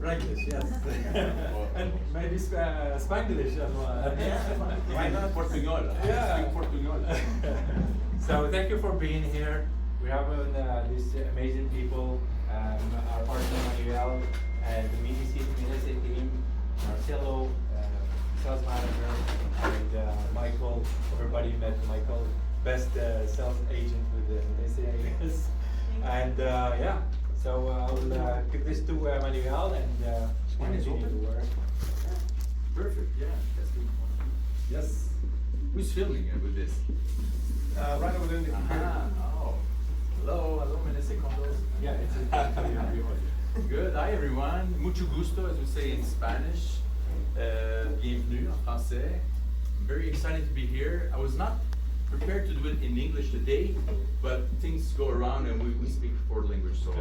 Franglish, yes. And maybe Spanglish as well. Why not Portugal? Yeah. Speak Portugal. So thank you for being here. We have these amazing people, our partner Manuel, and the Menesse team, Marcelo, sales manager, and Michael. Everybody met Michael, best sales agent with the Menesse, I guess. And yeah, so I'll give this to Manuel and Mine is continue open? to work. Perfect, yeah. Testing. Yes. Who's filming with this? Right over there in the Ah, oh. Hello, Menesse Condos. Yeah, it's a Good, hi everyone. Mucho gusto, as we say in Spanish. Bienvenue en français. I'm very excited to be here. I was not prepared to do it in English today, but things go around and we speak four languages, so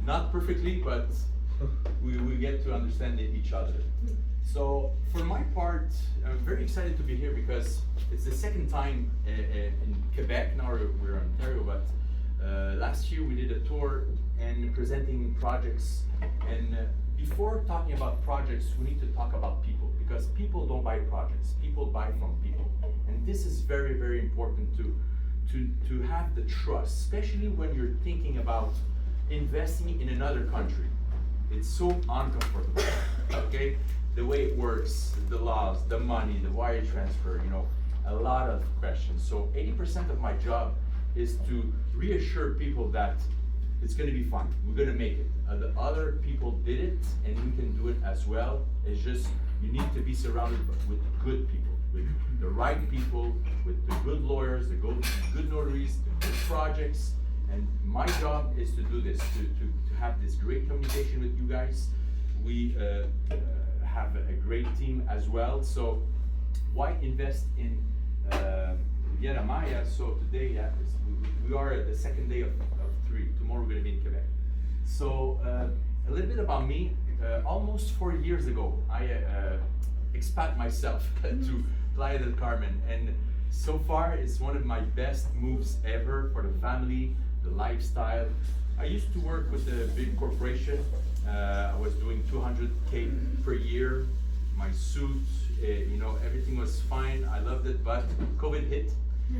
not perfectly, but we get to understand each other. So for my part, I'm very excited to be here because it's the second time in Quebec. Now we're in Ontario, but last year we did a tour and presenting projects. And before talking about projects, we need to talk about people, because people don't buy projects. People buy from people, and this is very, very important to have the trust, especially when you're thinking about investing in another country. It's so uncomfortable. Okay. The way it works, the laws, the money, the wire transfer, you know, a lot of questions. So 80% of my job is to reassure people that it's going to be fine. We're going to make it. The other people did it, and we can do it as well. It's just you need to be surrounded with good people, with the right people, with the good lawyers, the good notaries, the good projects. And my job is to do this, to have this great communication with you guys. We have a great team as well. So why invest in Riviera Maya? So today, we are at the second day of 3. Tomorrow we're going to be in Quebec. So a little bit about me. Almost 4 years ago, I expat myself to Playa del Carmen, and so far it's one of my best moves ever for the family, the lifestyle. I used to work with a big corporation. I was doing 200K per year. My suit, you know, everything was fine. I loved it, but COVID hit,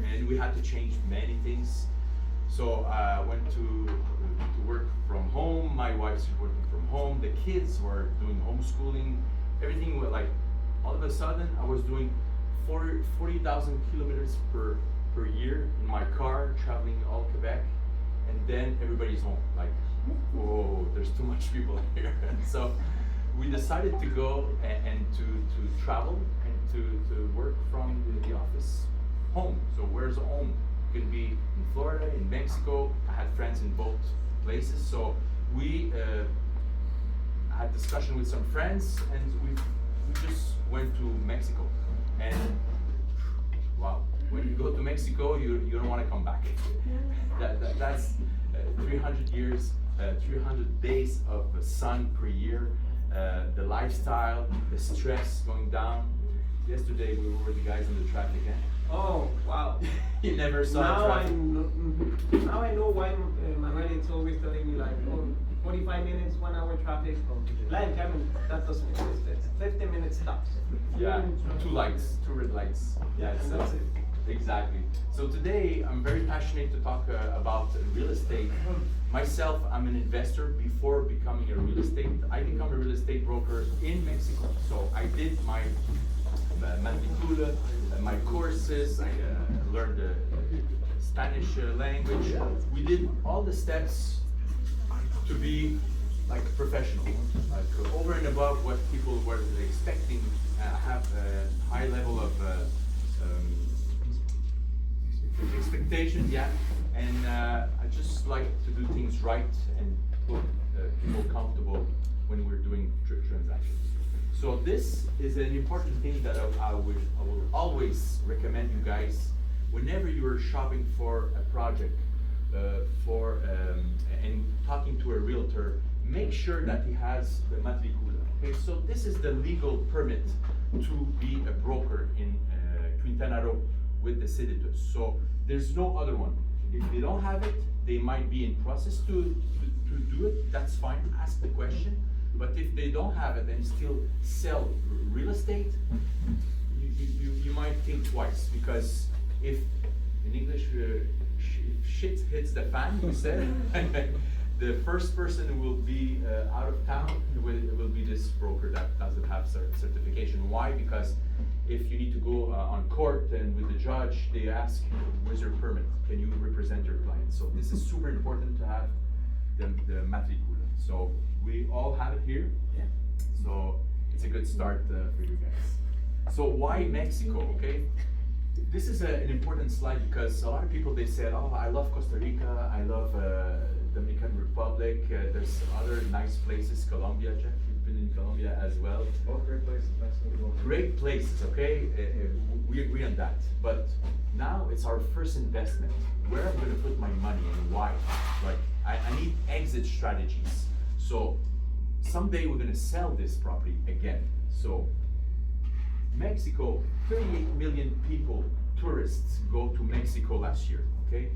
and we had to change many things. So I went to work from home. My wife's working from home. The kids were doing homeschooling. Everything was like, all of a sudden, I was doing 40,000 kilometers per year in my car, traveling all Quebec. And then everybody's home, like, whoa, there's too much people here. So we decided to go and to travel and to work from the office home. So where's home? It could be in Florida, in Mexico. I had friends in both places. So we had discussion with some friends, and we just went to Mexico. And wow, when you go to Mexico, you don't want to come back. That's 300 years, 300 days of sun per year, the lifestyle, the stress going down. Yesterday we were with the guys in the traffic. Oh, wow. You never saw now traffic. Now I know why Manuel is always telling me like, oh, 45 minutes, 1 hour traffic. Playa del Carmen, that doesn't exist. It's 50 minutes stops. Yeah, 2 lights, 2 red lights. Yeah, and that's it. Exactly. So today I'm very passionate to talk about real estate. Myself, I'm an investor. Before becoming a real estate, I become a real estate broker in Mexico. So I did my matricula, my courses. I learned the Spanish language. We did all the steps to be like professional, like over and above what people were expecting. Have a high level of expectation, yeah, and I just like to do things right and put people comfortable when we're doing transactions. So this is an important thing that I will always recommend you guys whenever you're shopping for a project, and talking to a realtor. Make sure that he has the matricula. Okay, so this is the legal permit to be a broker in Quintana Roo with the citizens. So there's no other one. If they don't have it, they might be in process to do it. That's fine. Ask the question. But if they don't have it and still sell real estate, you might think twice, because if in English shit hits the fan, we said, the first person who will be out of town will be this broker that doesn't have certification. Why? Because if you need to go on court and with the judge, they ask, where's your permit? Can you represent your client? So this is super important to have the matricula. So we all have it here. Yeah. So it's a good start for you guys. So why Mexico, okay? This is an important slide because a lot of people, they said, oh, I love Costa Rica, I love Dominican Republic, there's other nice places, Colombia. Jeff, you've been in Colombia as well. Both great places, Great places, okay? We agree on that. But now it's our first investment. Where I'm gonna put my money and why? Like, I need exit strategies. So someday we're gonna sell this property again. So Mexico, 38 million people, tourists, go to Mexico last year, okay?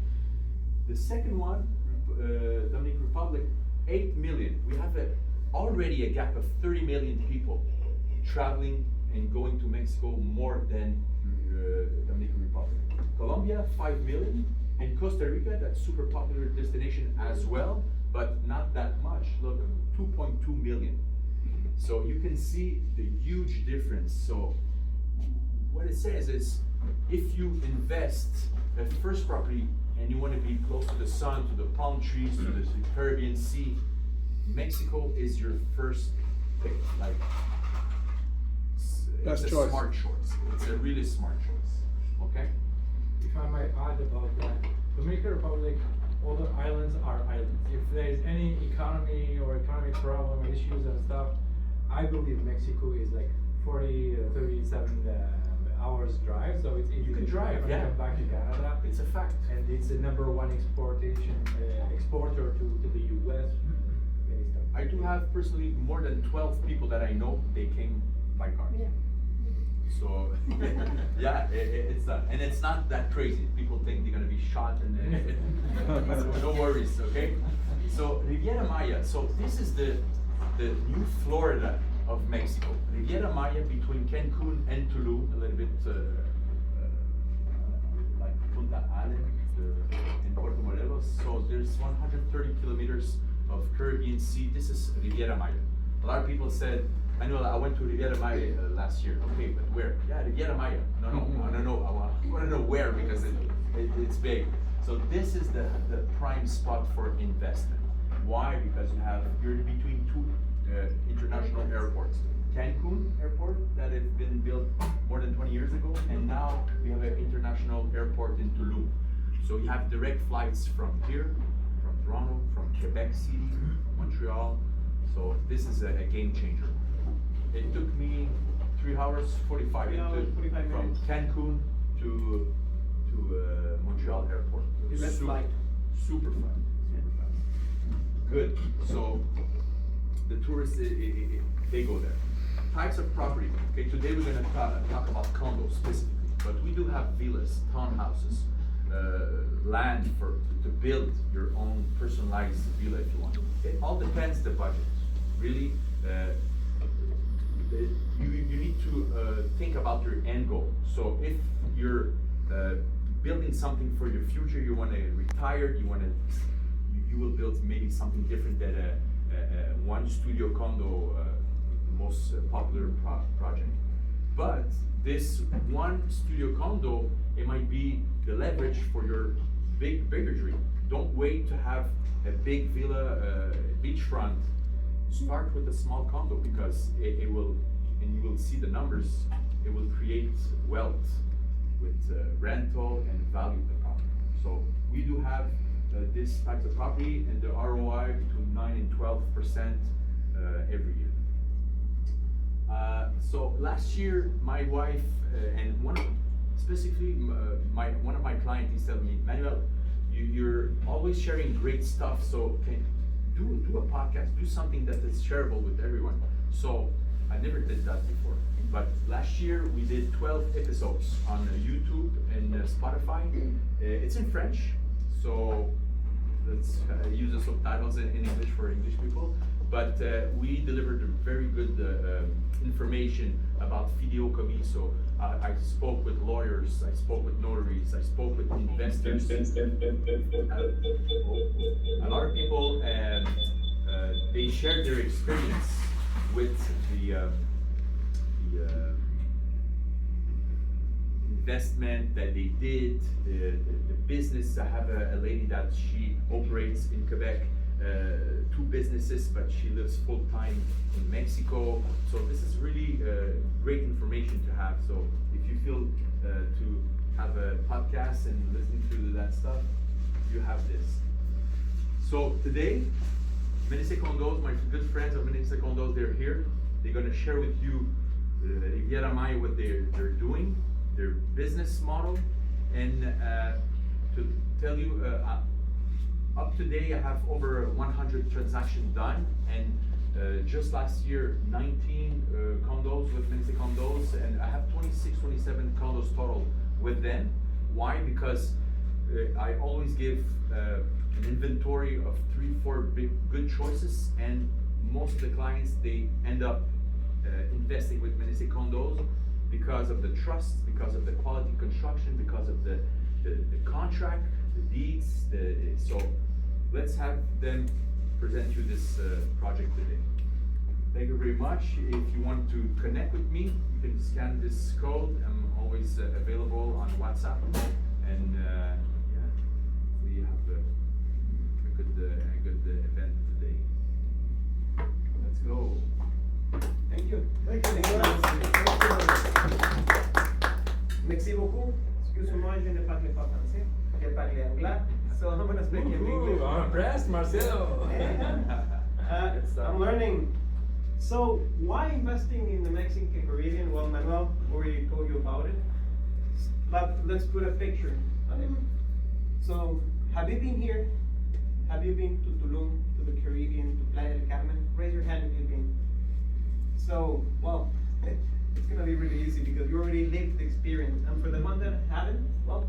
The second one, Dominican Republic, 8 million. We have already a gap of 30 million people traveling and going to Mexico more than Dominican Republic. Colombia, 5 million, and Costa Rica, that's super popular destination as well, but not that much. Look, 2.2 million. So you can see the huge difference. So what it says is, if you invest a first property and you want to be close to the sun, to the palm trees, to the Caribbean Sea, Mexico is your first pick. Like, Best it's a choice. smart choice. It's a really smart choice. Okay? If I might add about that, Dominican Republic, all the islands are islands. If there is any economy or economic problem, issues and stuff, I believe Mexico is like 37 hours drive, so it's easy You can to drive, and yeah. come back to Canada. It's a fact. And it's the #1 exporter to the US. Many stuff. I do have personally more than 12 people that I know, they came by car. Yeah. So, yeah, it's done. And it's not that crazy. People think they're gonna be shot and so no worries, okay? So, Riviera Maya, so this is the new Florida of Mexico. Riviera Maya between Cancun and Tulum, a little bit like Punta Allen in Puerto Morelos. So there's 130 kilometers of Caribbean Sea. This is Riviera Maya. A lot of people said, Manuel, I went to Riviera Maya last year. Okay, but where? Yeah, Riviera Maya. No, I don't know. I want to know where, because it's big. So this is the prime spot for investment. Why? Because you're in between two international airports. Cancun Airport, that had been built more than 20 years ago, and now we have an international airport in Tulum. So you have direct flights from here, from Toronto, from Quebec City, Montreal. So this is a game changer. It took me 3 hours 45 minutes from Cancun to Montreal Airport. Direct flight. Super fun. Super fun. Good. So the tourists, they go there. Types of property. Okay, today we're going to talk about condos specifically, but we do have villas, townhouses, land to build your own personalized villa if you want. It all depends the budget. Really, you need to think about your end goal. So if you're building something for your future, you want to retire, you will build maybe something different than a one studio condo, the most popular project. But this one studio condo, it might be the leverage for your bigger dream. Don't wait to have a big villa, beachfront. Start with a small condo, because it will, and you will see the numbers, it will create wealth with rental and value of the property. So we do have this type of property, and the ROI between 9 and 12% every year. So last year, my wife and specifically one of my clients, he said to me, Manuel, you're always sharing great stuff, so can do a podcast, do something that is shareable with everyone. So I never did that before. But last year we did 12 episodes on YouTube and Spotify. It's in French, so let's use the subtitles in English for English people. But but we delivered very good information about fideicomis. So I spoke with lawyers, I spoke with notaries, I spoke with investors. A lot of people, they shared their experience with the investment that they did, the business. I have a lady that she operates in Quebec, 2 businesses, but she lives full time in Mexico. So this is really great information to have. So if you feel to have a podcast and listen to that stuff, you have this. So today, Menesse Condos, my good friends of Menesse Condos, they're here. They're going to share with you Riviera Maya, what they're doing, their business model, and to tell you, up to date I have over 100 transactions done, and just last year 19 condos with Menesse Condos, and I have 27 condos total with them. Why? Because I always give an inventory of 3-4 big good choices, and most of the clients, they end up investing with Menesse Condos because of the trust, because of the quality construction, because of the contract, the deeds. So let's have them present you this project today. Thank you very much. If you want to connect with me, you can scan this code. I'm always available on WhatsApp, and yeah, we have a good event today. Let's go. Thank you. Thank you. Merci beaucoup. Excuse-moi, je ne parle pas français. Je parle anglais. So I'm gonna speak in English. I'm impressed, Marcelo. I'm learning. So why investing in the Mexican Caribbean? Well, Manuel already told you about it. But let's put a picture on it. So have you been here? Have you been to Tulum, to the Caribbean, to Playa del Carmen? Raise your hand if you've been. So, well, it's gonna be really easy because you already lived the experience. And for the ones that haven't, well,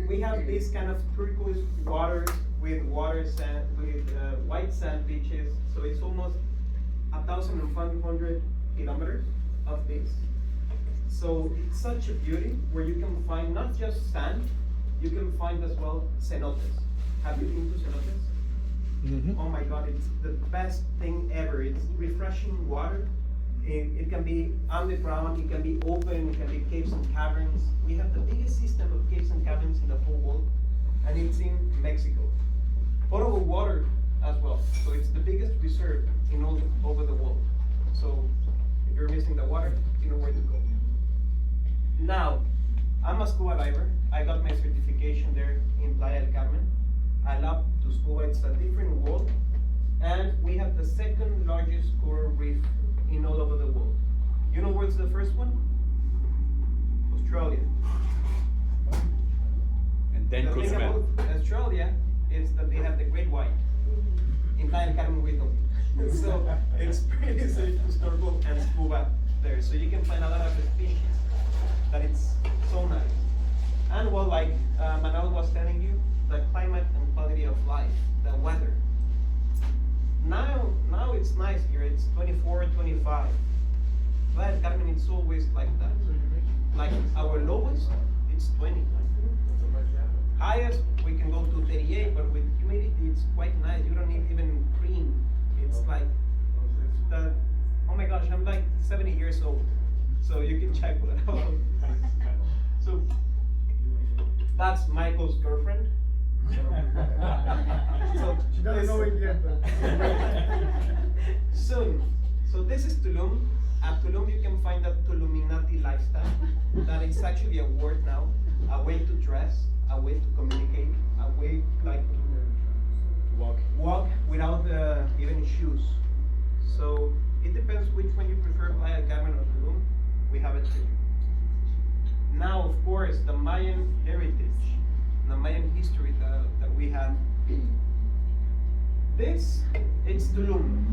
we have this kind of turquoise water with white sand beaches. So it's almost 1,500 kilometers of this. So it's such a beauty where you can find not just sand, you can find as well cenotes. Have you been to cenotes? Mm-hmm. Oh my God, it's the best thing ever. It's refreshing water. It can be underground, it can be open, it can be caves and caverns. We have the biggest system of caves and caverns in the whole world, and it's in Mexico. Potable water as well. So it's the biggest reserve in all over the world. So if you're missing the water, you know where to go. Now, I'm a scuba diver. I got my certification there in Playa del Carmen. I love to scuba, it's a different world. And we have the second largest coral reef in all over the world. You know where's the first one? Australia. And then The thing Cozumel. about Australia is that they have the great white. In Playa del Carmen we don't. So it's pretty safe to snorkel and scuba there. So you can find a lot of species that it's so nice. And well, like Manuel was telling you, the climate and quality of life, the weather. Now it's nice here, it's 24, 25. Playa del Carmen, it's always like that. Like our lowest, it's 20. Highest, we can go to 38, but with humidity, it's quite nice. You don't need even cream. It's like, oh my gosh, I'm like 70 years old. So you can check what I have. So that's Michael's girlfriend. So She doesn't know it yet, but soon. So this is Tulum. At Tulum you can find that Tuluminati lifestyle. That is actually a word now. A way to dress, a way to communicate, a way like to walk without even shoes. So it depends which one you prefer, Playa del Carmen or Tulum. We have it for you. Now, of course, the Mayan heritage, the Mayan history that we have. This, it's Tulum.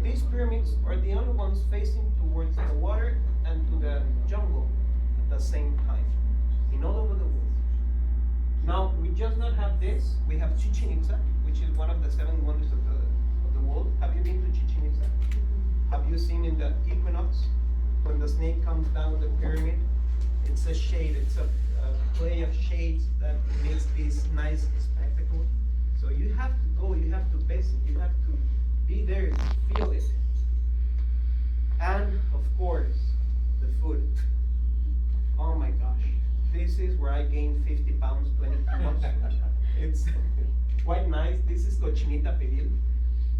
These pyramids are the only ones facing towards the water and to the jungle at the same time, in all over the world. Now, we just not have this, we have Chichen Itza, which is one of the 7 wonders of the world, you seen in the equinox when the snake comes down the pyramid? It's a shade, it's a play of shades that makes this nice spectacle. So you have to go, you have to visit, you have to be there to feel it. And of course, the food. Oh my gosh, this is where I gained 50 pounds, 20 kilos. It's quite nice. This is cochinita pibil.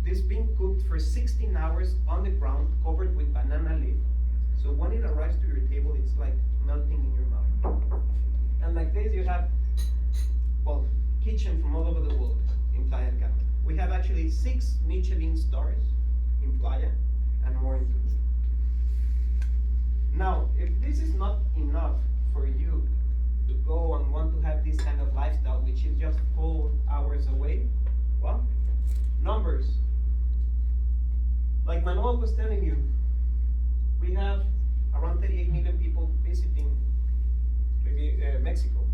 This being cooked for 16 hours on the ground, covered with banana leaf. So when it arrives to your table, it's like melting in your mouth. And like this, you have, well, kitchen from all over the world in Playa del Carmen. We have actually 6 Michelin stars in Playa and more in Tulum. Now, if this is not enough for you to go and want to have this kind of lifestyle, which is just 4 hours away, well, numbers. Like Manuel was telling you, we have around 38 million people visiting Mexico.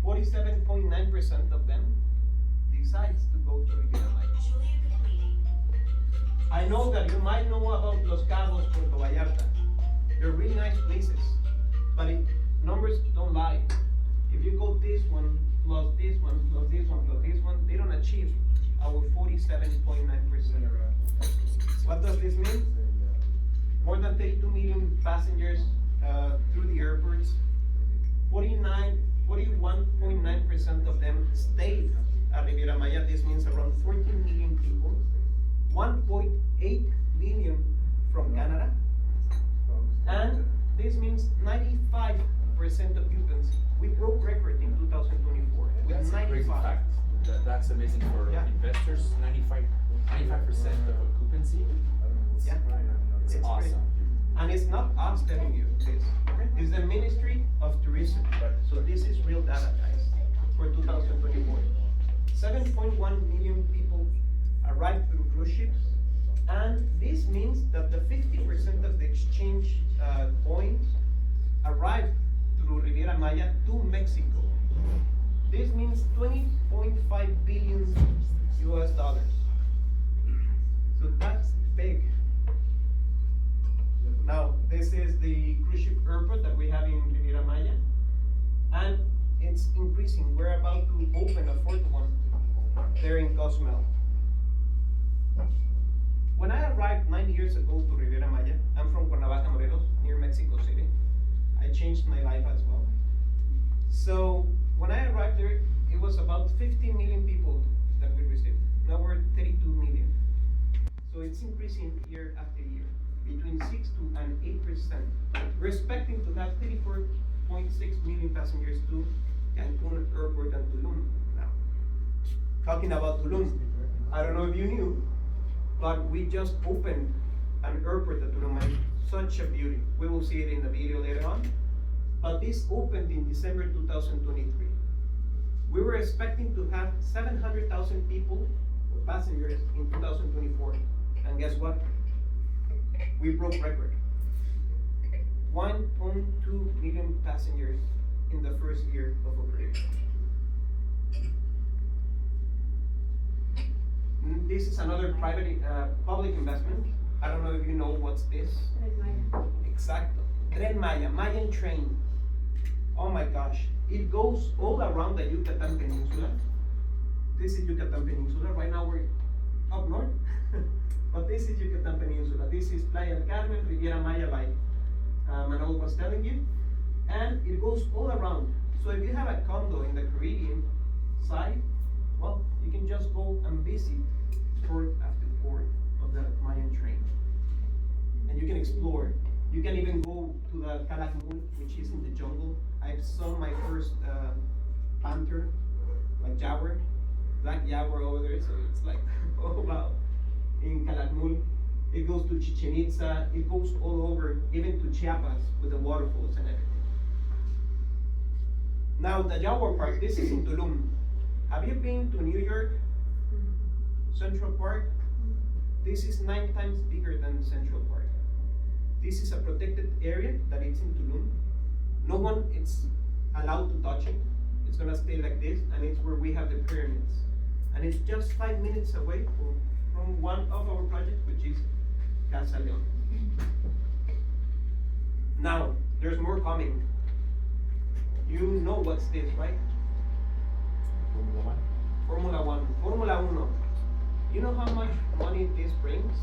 47.9% of them decides to go to Riviera Maya. I know that you might know about Los Cabos, Puerto Vallarta. They're really nice places, but numbers don't lie. If you go this one, plus this one, plus this one, plus this one, they don't achieve our 47.9%. What does this mean? More than 32 million passengers through the airports. 41.9% of them stayed at Riviera Maya. This means around 14 million people. 1.8 million from Canada. And this means 95% occupancy. We broke record in 2024 with That's a crazy 95. fact. That's amazing for Yeah. investors. 95% of occupancy. Yeah. It's It's awesome. great. And it's not us telling you this. It's the Ministry of Tourism. So this is real data, guys, for 2024. 7.1 million people arrived through cruise ships. And this means that the 50% of the exchange points arrived through Riviera Maya to Mexico. This means 20.5 billion US dollars. So that's big. Now, this is the cruise ship airport that we have in Riviera Maya, and it's increasing. We're about to open a 4th one there in Cozumel. When I arrived 9 years ago to Riviera Maya, I'm from Cuernavaca, Morelos, near Mexico City. I changed my life as well. So when I arrived there, it was about 15 million people that we received. Now we're 32 million. So it's increasing year after year, between 6 to and 8%. We're expecting to have 34.6 million passengers to Cancun Airport and Tulum now. Talking about Tulum, I don't know if you knew, but we just opened an airport at Tulum, and such a beauty. We will see it in the video later on. But this opened in December 2023. We were expecting to have 700,000 people, or passengers, in 2024. And guess what? We broke record. 1.2 million passengers in the first year of operation. This is another private, public investment. I don't know if you know what's this. Exacto. Tren Maya, Mayan train. Oh my gosh. It goes all around the Yucatan Peninsula. This is Yucatan Peninsula. Right now we're up north. But this is Yucatan Peninsula. This is Playa del Carmen, Riviera Maya, like Manuel was telling you. And it goes all around. So if you have a condo in the Caribbean side, well, you can just go and visit port after port of the Mayan train. And you can explore. You can even go to the Calakmul, which is in the jungle. I saw my first panther, like jaguar, black jaguar over there. So it's like, oh wow. In Calakmul, it goes to Chichen Itza. It goes all over, even to Chiapas with the waterfalls and everything. Now the Jaguar Park. This is in Tulum. Have you been to New York Central Park? This is 9 times bigger than Central Park. This is a protected area that it's in Tulum. No one is allowed to touch it. It's gonna stay like this, and it's where we have the pyramids. And it's just 5 minutes away from one of our projects, which is Casa Leon. Now, there's more coming. You know what's this, right? Formula One. Formula Uno. You know how much money this brings?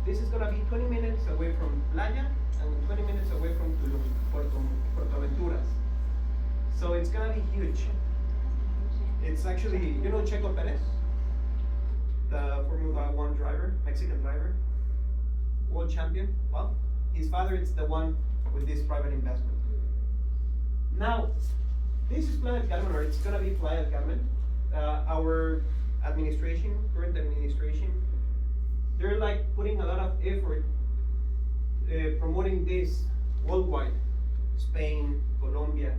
This is gonna be 20 minutes away from Playa and 20 minutes away from Tulum, Puerto Venturas. So it's gonna be huge. It's actually, you know Checo Perez? The Formula One driver, Mexican driver, world champion. Well, his father is the one with this private investment. Now, this is Playa del Carmen, or it's gonna be Playa del Carmen. Our administration, current administration, they're like putting a lot of effort promoting this worldwide, Spain, Colombia,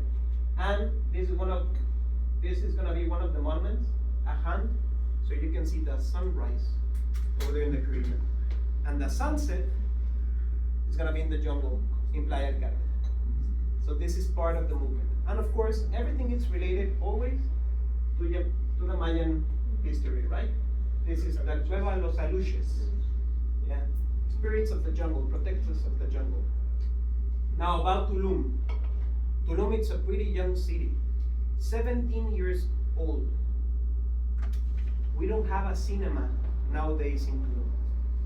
and this is gonna be one of the monuments, a hand, so you can see the sunrise over there in the Caribbean, and the sunset is gonna be in the jungle in Playa del Carmen. So this is part of the movement, and of course, everything is related always to the Mayan history, right? This is the Cueva de los Aluches. Yeah, spirits of the jungle, protectors of the jungle. Now about Tulum. Tulum, it's a pretty young city, 17 years old. We don't have a cinema nowadays in Tulum,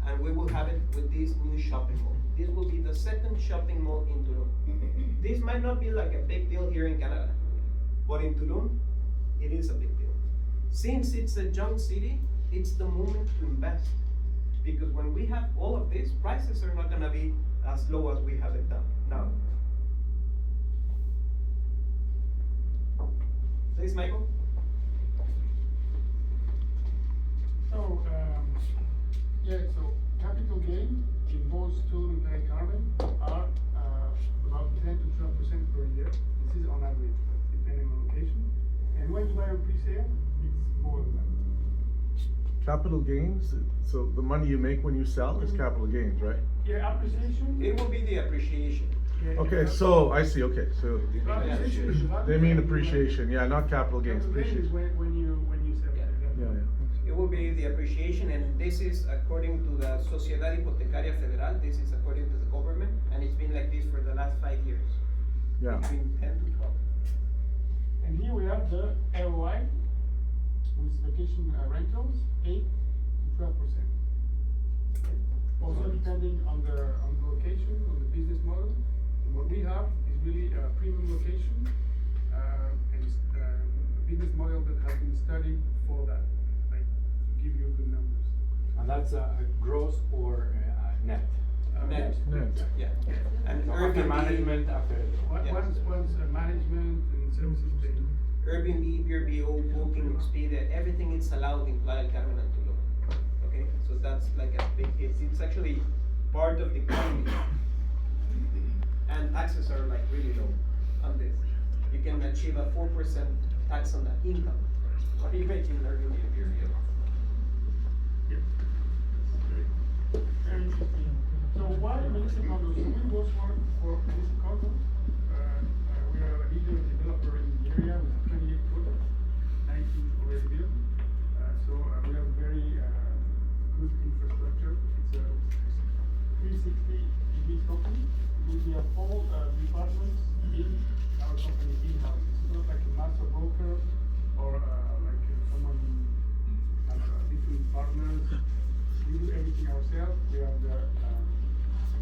and we will have it with this new shopping mall. This will be the second shopping mall in Tulum. This might not be like a big deal here in Canada, but in Tulum, it is a big deal. Since it's a young city, it's the moment to invest. Because when we have all of this, prices are not gonna be as low as we have it now. Please, Michael. So, so capital gain in both Tulum and Playa del Carmen are about 10 to 12% per year. This is on average, but depending on location. And when you buy a pre-sale, it's more than that. Capital gains, so the money you make when you sell is capital gains, right? Yeah, appreciation. It will be the appreciation. Yeah, Okay, so I see, okay, so appreciation is value. they mean appreciation, yeah, not capital gains, Capital gain is appreciation. when you sell. Yeah. Yeah, yeah. It will be the appreciation, and this is according to the Sociedad Hipotecaria Federal. This is according to the government, and it's been like this for the last 5 years. Yeah. Between 10 to 12. And here we have the ROI with vacation rentals, 8 to 12%. Also depending on the location, on the business model. And what we have is really a premium location, and a business model that has been studied for that, like to give you good numbers. And that's a gross or net? Net. Net. Yeah. And So after Airbnb, management, after. Yeah. Once management and services paid. Airbnb, Vrbo, Booking, Expedia, everything is allowed in Playa del Carmen and Tulum. Okay, so that's like a big hit. It's actually part of the economy, and taxes are like really low on this. You can achieve a 4% tax on the income. What are you making in Airbnb, Vrbo? Yeah. Very interesting. So why Menesse Condos? So we was work for Menesse Condos. We are a leader developer in the area with 28 projects, 19 already built. We have very good infrastructure. It's a 360 degree company. We have all departments in our company in-house. It's not like a master broker or like someone has different partners. We do everything ourselves. We have the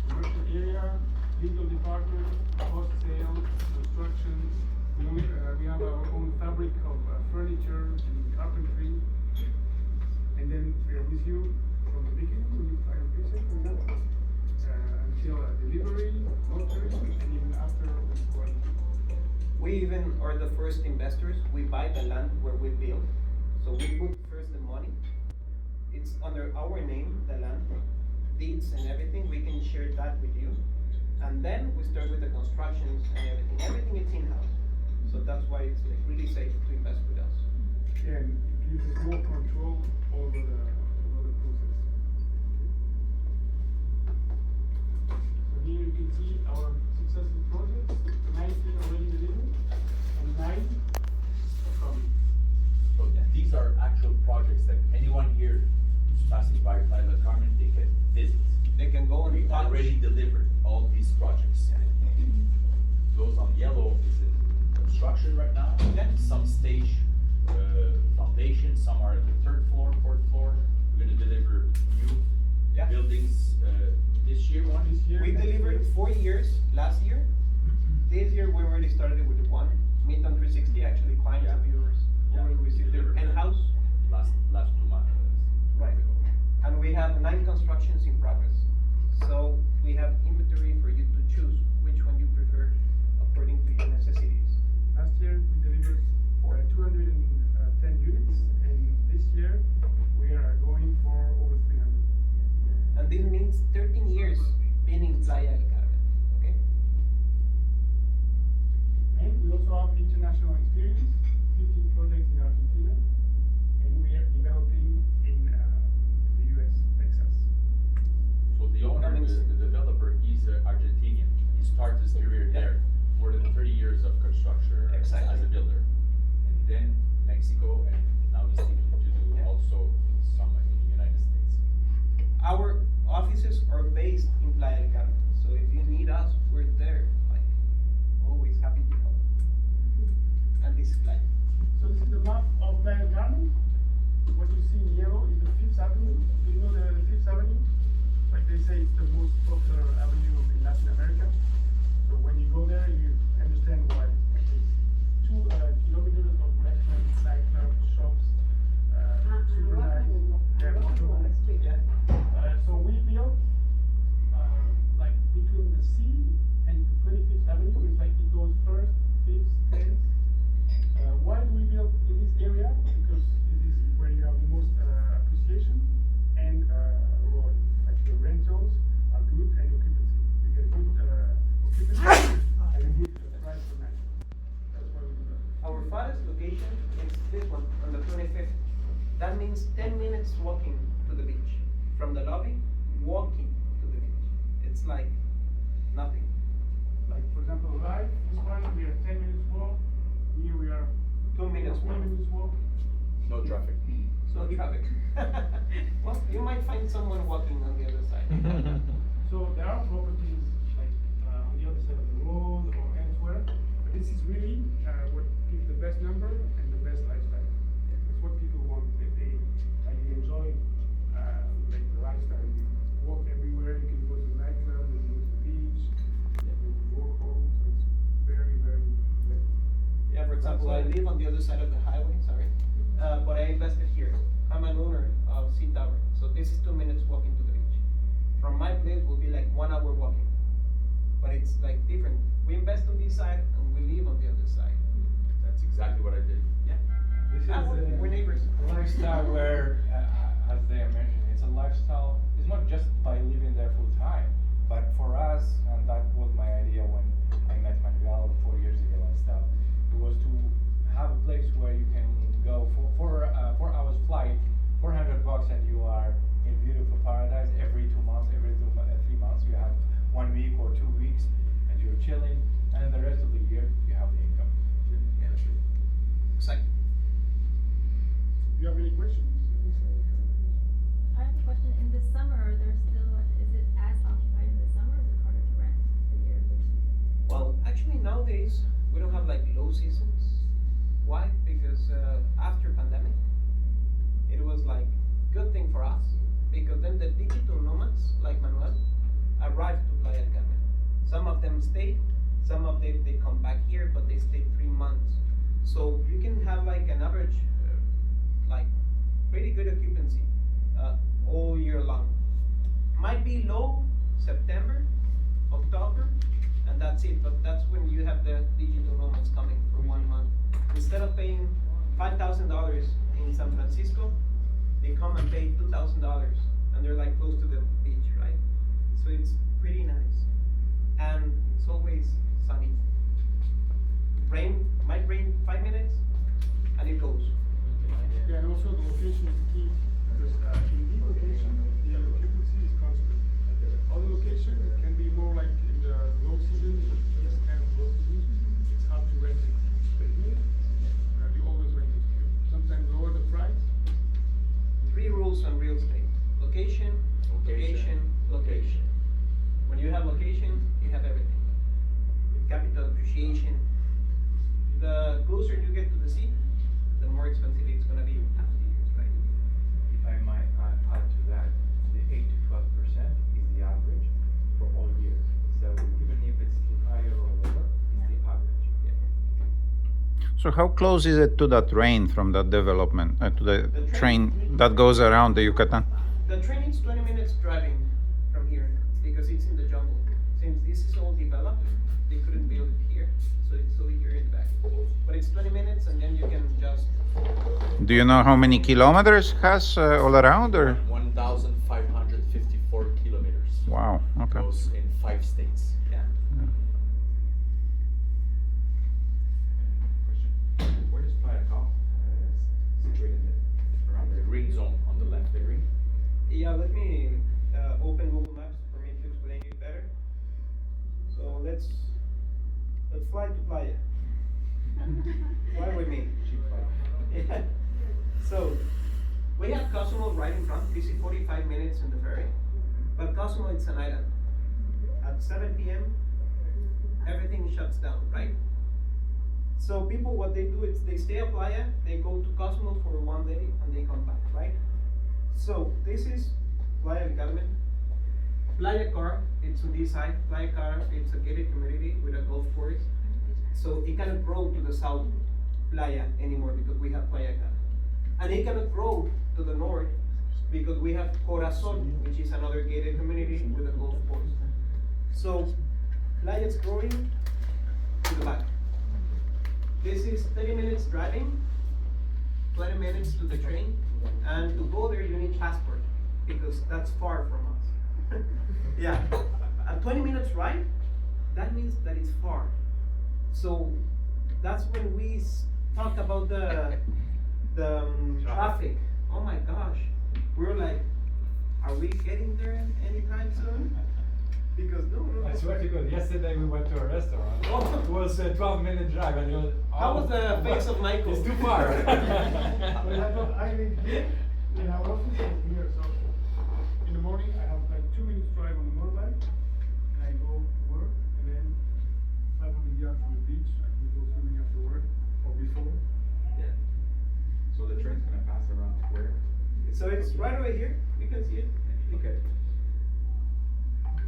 commercial area, legal department, post sale, construction. We have our own fabric of furniture and carpentry. And then we are with you from the beginning when you buy a pre-sale, for example, until delivery, notary, and even after the quality. We even are the first investors. We buy the land where we build. So we put first the money. It's under our name, the land, deeds and everything. We can share that with you. And then we start with the constructions and everything. Everything is in-house. So that's why it's like really safe to invest with us. And it gives us more control over the process. So here you can see our successful projects, 19 already delivered, and 9 coming. So these are actual projects that anyone here who's passing by Playa del Carmen, they can visit. They already delivered all these projects. Those on yellow is in construction right now. Yeah. Some stage foundation, some are at the third floor, fourth floor. We're gonna deliver new Yeah. buildings this year, one. This year. We next delivered year. 4 years last year. This year we already started with the one. Midtown 360 actually clients Yeah. of yours Yeah. already received their Delivered penthouse. Last 2 months. Right. ago. And we have 9 constructions in progress. So we have inventory for you to choose which one you prefer according to your necessities. Last year, we delivered 210 units, and this year, we are going for over 300. And this means 13 years being in Playa del Carmen, okay? And we also have international experience, 15 projects in Argentina, and we are developing in the US, Texas. So the owner, the developer, he's Argentinian. He started his career there, more than 30 years of construction Exactly. as a builder. And then Mexico, and now he's thinking to do Yeah. also some in the United States. Our offices are based in Playa del Carmen, so if you need us, we're there, like, always happy to help. And this is Playa. So this is the map of Playa del Carmen. What you see in yellow is the Fifth Avenue. Do you know the Fifth Avenue? Like they say, it's the most popular avenue in Latin America. So when you go there, you understand why. It's 2 kilometers of restaurants, nightclubs, shops, super nice. Yeah, Yeah. so we built like between the sea and the 25th Avenue. It's like it goes first, 5th, 10th. Why do we build in this area? Because it is where you have the most appreciation and ROI. Like the rentals are good and occupancy. You get good occupancy and a good price per night. That's why we do that. Our farthest location is this one, on the 25th. That means 10 minutes walking to the beach. From the lobby, walking to the beach. It's like nothing. Like for example, live, this one we are 10 minutes walk. Here we are 2 minutes 3 walk. minutes walk. No traffic. No traffic. Well, you might find someone walking on the other side. So there are properties like on the other side of the road or elsewhere, but this is really what gives the best number and the best lifestyle. That's what people want. They like they enjoy like the lifestyle. You walk everywhere. You can go to the nightclub. You can go to the beach. You can walk home. So it's very very. Yeah, for example, I live on the other side of the highway, sorry. But I invested here. I'm an owner of Sea Tower. So this is 2 minutes walking to the beach. From my place will be like 1 hour walking. But it's like different. We invest on this side and we live on the other side. That's exactly what I did. Yeah. This is We're neighbors. a lifestyle where, as they mentioned, it's a lifestyle. It's not just by living there full time, but for us, and that was my idea when I met Manuel 4 years ago and stuff. It was to have a place where you can go for 4 hours flight, $400, and you are in beautiful paradise. Every 2 months, every 3 months, you have 1 week or 2 weeks, and you're chilling. And the rest of the year, you have the income. Yeah, true. Exactly. Do you have any questions? I have a question. In the summer, is it as occupied in the summer, or is it harder to rent for the irrigation season? Well, actually nowadays, we don't have like low seasons. Why? Because after pandemic, it was like good thing for us. Because then the digital nomads, like Manuel, arrived to Playa del Carmen. Some of them stayed, some of them they come back here, but they stay 3 months. So you can have like an average, like pretty good occupancy all year long. Might be low September, October, and that's it. But that's when you have the digital nomads coming for 1 month. Instead of paying $5,000 in San Francisco, they come and pay $2,000, and they're like close to the beach, right? So it's pretty nice, and it's always sunny. Might rain 5 minutes, and it goes. Yeah, and also the location is key because in this location the occupancy is constant. Other location can be more like in the low season, this kind of low season, it's hard to rent it. But here, you always rent it. You sometimes lower the price. 3 rules on real estate: location, location, location. When you have location, you have everything. Capital appreciation. The closer you get to the sea, the more expensive it's gonna be after years, right? If I might add to that, the 8 to 12% is the average for all years. So even if it's higher or lower, it's the average. So how close is it to the train from that development, to the The train train- that goes around the Yucatan? The train is 20 minutes driving from here because it's in the jungle. Since this is all developed, they couldn't build it here, so it's over here in the back. But it's 20 minutes and then you can just. Do you know how many kilometers has all around, or? 1,554 kilometers. Wow, okay. Goes in 5 states. Yeah. Question. Where does Playa Del situated around The green zone on the left, the green. Yeah, let me open Google Maps for me to explain it better. So let's fly to Playa. Fly with me. Yeah. So we have Cozumel right in front. This is 45 minutes in the ferry, but Cozumel it's an island. At 7 p.m. everything shuts down, right? So people, what they do is they stay at Playa, they go to Cozumel for 1 day, and they come back, right? So this is Playa del Carmen. Playa Car, it's on this side. Playa Car, it's a gated community with a golf course. So it cannot grow to the south Playa anymore because we have Playa Car. And it cannot grow to the north because we have Corazon, which is another gated community with a golf course. So Playa is growing to the back. This is 30 minutes driving, 20 minutes to the train, and to go there you need passport because that's far from us. Yeah, a 20 minutes ride, that means that it's far. So that's when we talk about the traffic. Oh my gosh, we're like, are we getting there anytime soon? Because no. I swear to God, yesterday we went to a restaurant. Oh. It was a 12-minute drive, and you. How was the face of Michael? It's too far. Well, I live here, in our office is here, so in the morning I have like 2 minutes drive on the motorbike, and I go to work, and then 500 yards from the beach, I can go swimming after work, or before. Yeah. So the train's gonna pass around where? So it's right over here. We can see it. actually. Okay.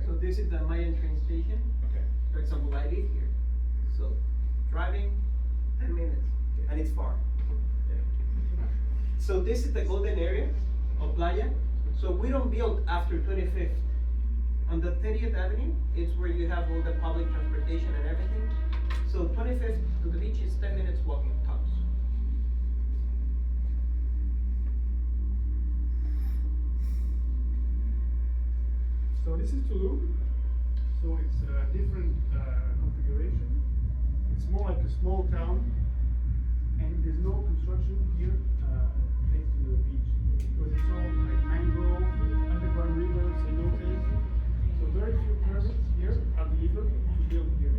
So this is the Mayan train station. Okay. For example, I live here. So driving 10 minutes, and it's far. So this is the golden area of Playa. So we don't build after 25th. On the 30th Avenue, it's where you have all the public transportation and everything. So 25th to the beach is 10 minutes walking tops. So this is Tulum. So it's a different configuration. It's more like a small town, and there's no construction here next to the beach because it's all like mangrove, underground rivers, cenotes. So very few permits here are delivered to build here.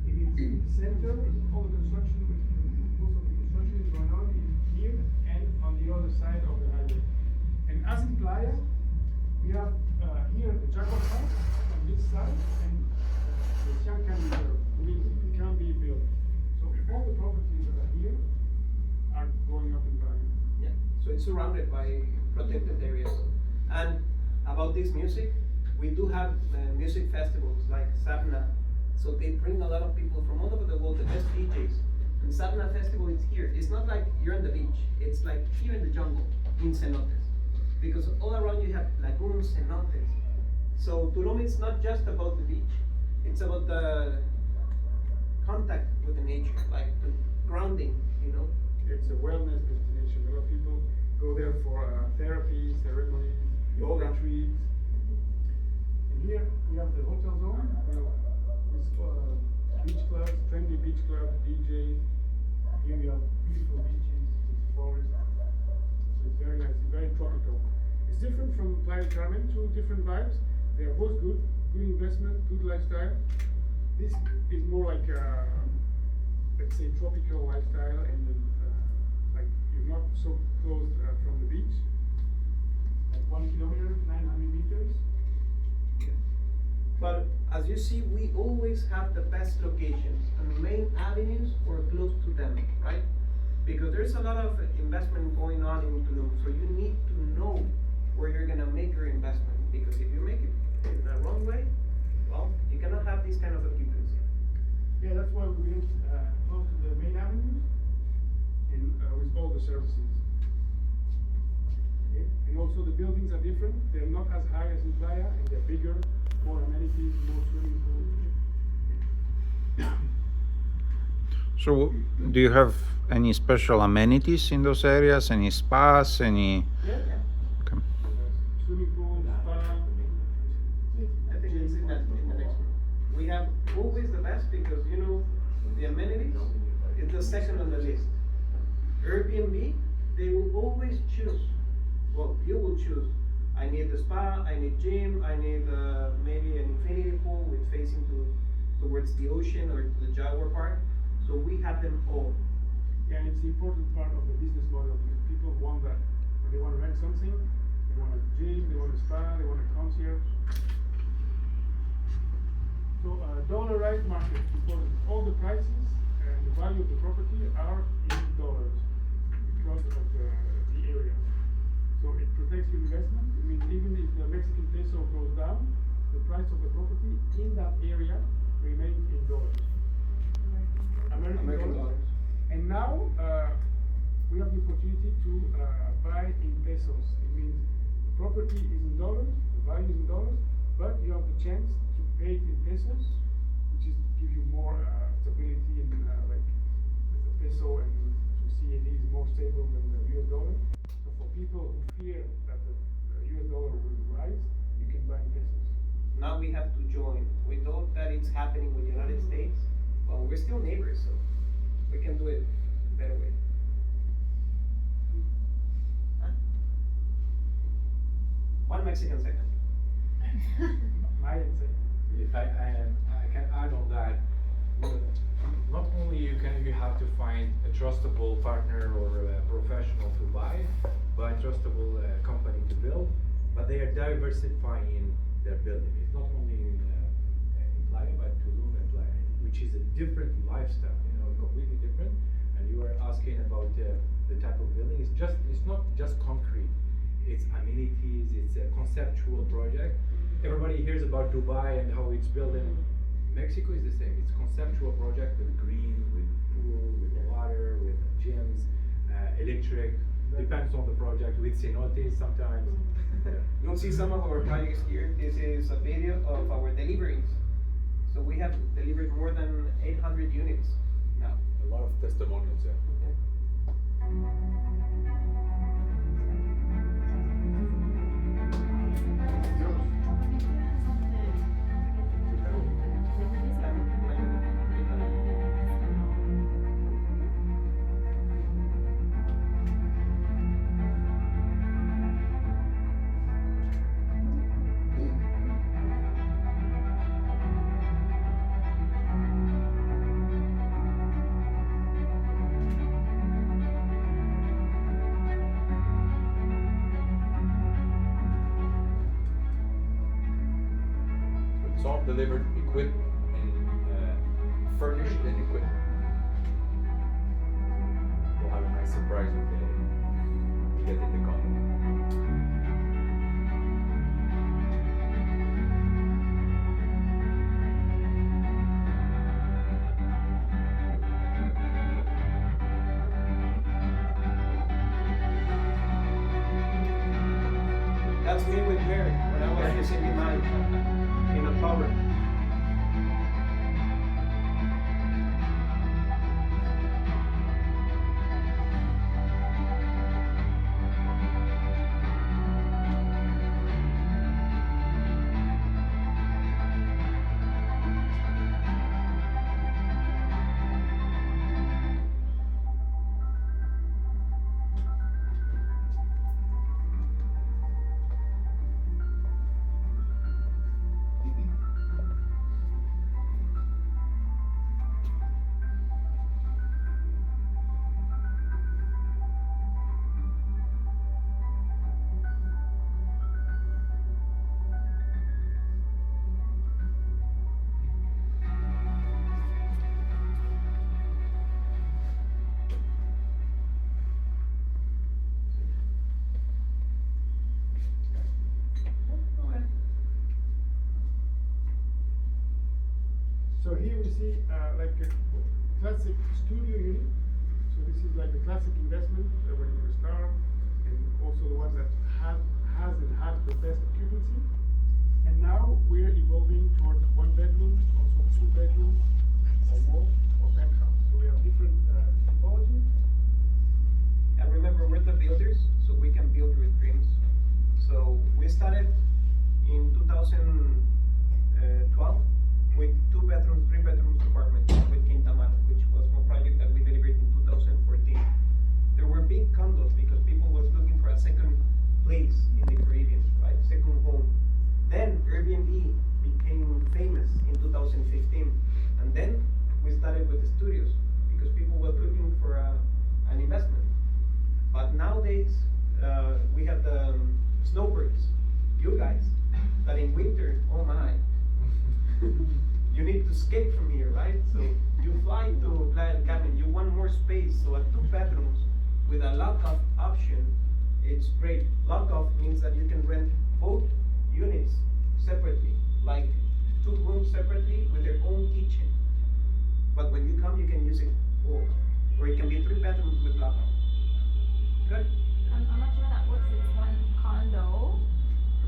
In its center, all the construction, most of the construction is going on here and on the other side of the highway. And as in Playa, we have here the Jackal House on this side and the Siancan River, which can be built. So all the properties that are here are going up in value. Yeah. So it's surrounded by protected areas. And about this music, we do have music festivals like Sabna. So they bring a lot of people from all over the world, the best DJs. And Sabna Festival is here. It's not like you're on the beach. It's like here in the jungle, in cenotes. Because all around you have lagoons, cenotes. So Tulum is not just about the beach. It's about the contact with the nature, like the grounding, you know. It's a wellness destination. A lot of people go there for therapy, ceremonies, yoga retreats. And here we have the hotel zone with beach clubs, trendy beach clubs, DJs. Here we have beautiful beaches, with forest. So it's very nice, it's very tropical. It's different from Playa del Carmen, two different vibes. They are both good investment, good lifestyle. This is more like let's say tropical lifestyle, and like you're not so close from the beach. Like 1 kilometer, 900 meters. But As you see, we always have the best locations on main avenues or close to them, right? Because there's a lot of investment going on in Tulum, so you need to know where you're gonna make your investment. Because if you make it in the wrong way, well, you cannot have this kind of occupancy. Yeah, that's why we live close to the main avenues and with all the services. Okay? And also the buildings are different. They're not as high as in Playa, and they're bigger, more amenities, more swimming pool. So, do you have any special amenities in those areas? Any spas? Any? Yeah. Okay. Swimming pool, spa. I think it's in the next one. We have always the best because, you know, the amenities is the second on the list. Airbnb, they will always choose. Well, you will choose. I need the spa, I need gym, I need maybe an infinity pool with facing towards the ocean or the Jaguar Park. So we have them all. Yeah, it's an important part of the business model because people want that. When they want to rent something, they want a gym, they want a spa, they want a concierge. So dollar-right market because all the prices and the value of the property are in dollars because of the area. So it protects your investment. It means even if the Mexican peso goes down, the price of the property in that area remains in dollars. American dollars. And now we have the opportunity to buy in pesos. It means the property is in dollars, the value is in dollars, but you have the chance to pay it in pesos, which is give you more stability and like the peso and to CAD is more stable than the US dollar. So for people who fear that the US dollar will rise, you can buy in pesos. Now we have to join. We know that it's happening with the United States. Well, we're still neighbors, so we can do it a better way. Huh? 1 Mexican second. Mayan say. If I can add on that, not only you have to find a trustable partner or a professional to buy, but a trustable company to build, but they are diversifying their building. It's not only in Playa, but Tulum and Playa, which is a different lifestyle, completely different. And you are asking about the type of building. It's not just concrete. It's amenities. It's a conceptual project. Everybody hears about Dubai and how it's built in Mexico is the same. It's a conceptual project with green, with pool, with water, with gyms, electric. Depends on the project. With cenotes sometimes. You'll see some of our projects here. This is a video of our deliveries. So we have delivered more than 800 units now. A lot of testimonials, yeah. It's all delivered, equipped, and furnished and equipped. We'll have a nice surprise when we get in the condo. That's me with Mary when I was using the mine in a power. see like a classic studio unit. So this is like the classic investment when you start, and also the one that has and had the best occupancy. And now we're evolving towards 1 bedroom, also 2 bedroom, or more, or penthouse. So we have different typology. And remember, we're the builders, so we can build your dreams. So we started in 2012 with 2 bedrooms, 3 bedrooms apartment with Quintamar, which was one project that we delivered in 2014. There were big condos because people was looking for a second place in the Caribbean, right? Second home. Then Airbnb became famous in 2015, and then we started with the studios because people were looking for an investment. But nowadays we have the snowbirds, you guys, that in winter, oh my, you need to escape from here, right? So you fly to Playa del Carmen, you want more space, so at 2 bedrooms with a lock-off option, it's great. Lock-off means that you can rent both units separately, like 2 rooms separately with their own kitchen. But when you come, you can use it all. Or it can be 3 bedrooms with lock-off. Good? I'm not sure how that works. It's one condo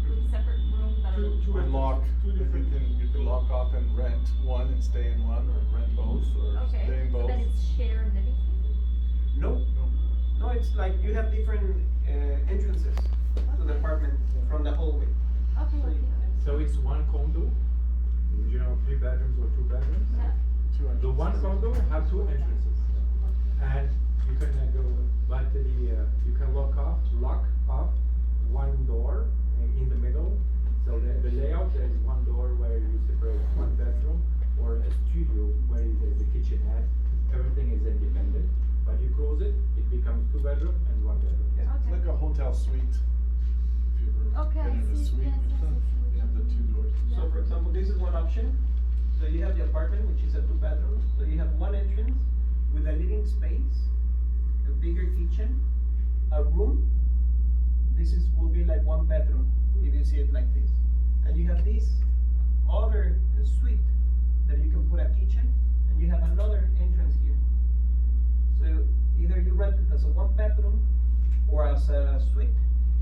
with separate rooms that are. Two With lock, two if different. you can lock off and rent one and stay in one, or rent both, or Okay, stay in so both. then it's shared living spaces? No. No, it's like you have different entrances to the apartment from the hallway. Okay, So okay. So it's one condo, you know, 3 bedrooms or 2 bedrooms. Yeah. The one condo have 2 entrances, and you can go, but you can lock off one door in the middle. So the layout, there is one door where you separate 1 bedroom, or a studio where there's a kitchenette. Everything is independent, but you close it, it becomes 2 bedroom and 1 bedroom. Yeah. It's like a hotel suite. If you ever Okay, been in a I see. suite, Yes, yes, I see. you have the 2 doors. So for example, this is one option. So you have the apartment, which is a 2 bedrooms. So you have one entrance with a living space, a bigger kitchen, a room. This will be like 1 bedroom if you see it like this. And you have this other suite that you can put a kitchen, and you have another entrance here. So either you rent it as a 1 bedroom, or as a suite,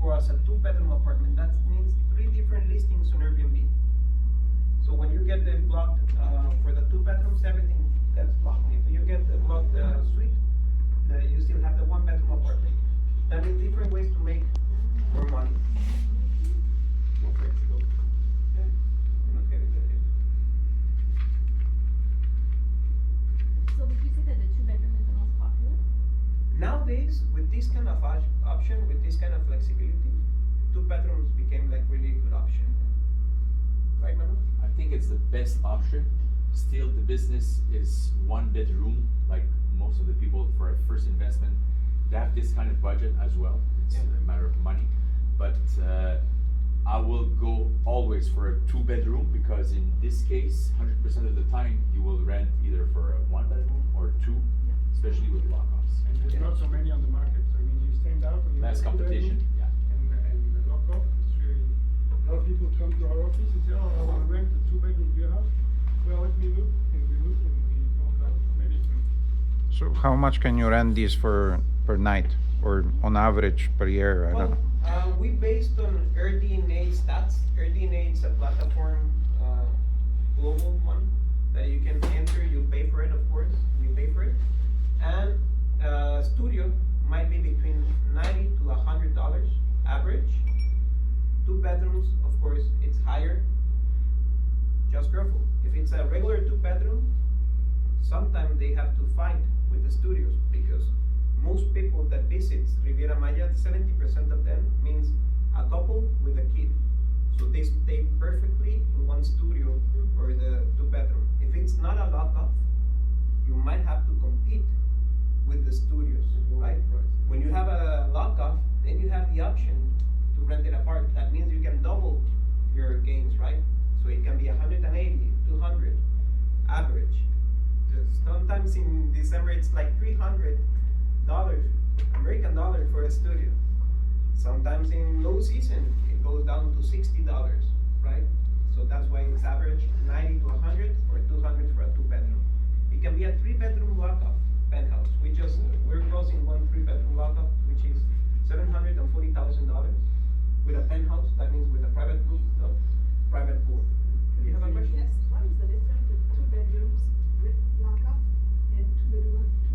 or as a 2 bedroom apartment. That means 3 different listings on Airbnb. So when you get the blocked for the 2 bedrooms, everything gets blocked. If you get the blocked suite, you still have the 1 bedroom apartment. That is different ways to make more money. More flexible. Yeah. Okay, good. So would you say that the 2 bedroom is the most popular? Nowadays, with this kind of option, with this kind of flexibility, 2 bedrooms became like really good option. Right, Manu? I think it's the best option. Still, the business is 1 bedroom, like most of the people for a first investment. They have this kind of budget as well. It's Yeah. a matter of money. But I will go always for a 2 bedroom, because in this case, 100% of the time, you will rent either for a 1 bedroom or 2, especially with lock-offs. And there's Yeah. not so many on the market. So I mean, you stand out when you Less have 2 competition, bedroom yeah. and the lock off. It's really, a lot of people come to our office and say, oh, I want to rent a 2 bedroom to your house. Well, let me look, and we look, and we don't have many. So how much can you rent these for per night, or on average per year? I don't know. We based on AirDNA stats. AirDNA is a platform, global one, that you can enter, you pay for it, of course, we pay for it. And studio might be between $90 to $100 average. 2 bedrooms, of course, it's higher. Just careful. If it's a regular 2 bedroom, sometimes they have to fight with the studios, because most people that visits Riviera Maya, 70% of them means a couple with a kid. So they stay perfectly in 1 studio or the 2 bedroom. If it's not a lock-off, you might have to compete with the studios, right? When you have a lock-off, then you have the option to rent it apart. That means you can double your gains, right? So it can be 180, 200 average. Sometimes in December it's like $300 American dollar for a studio. Sometimes in low season it goes down to $60, right? So that's why it's average 90 to 100 or 200 for a 2 bedroom. 3-bedroom lockup, which is $740,000 with a penthouse. That means with a private rooftop, private pool. Do you have a question? Yes, what is the difference with 2 bedrooms with lockup and 2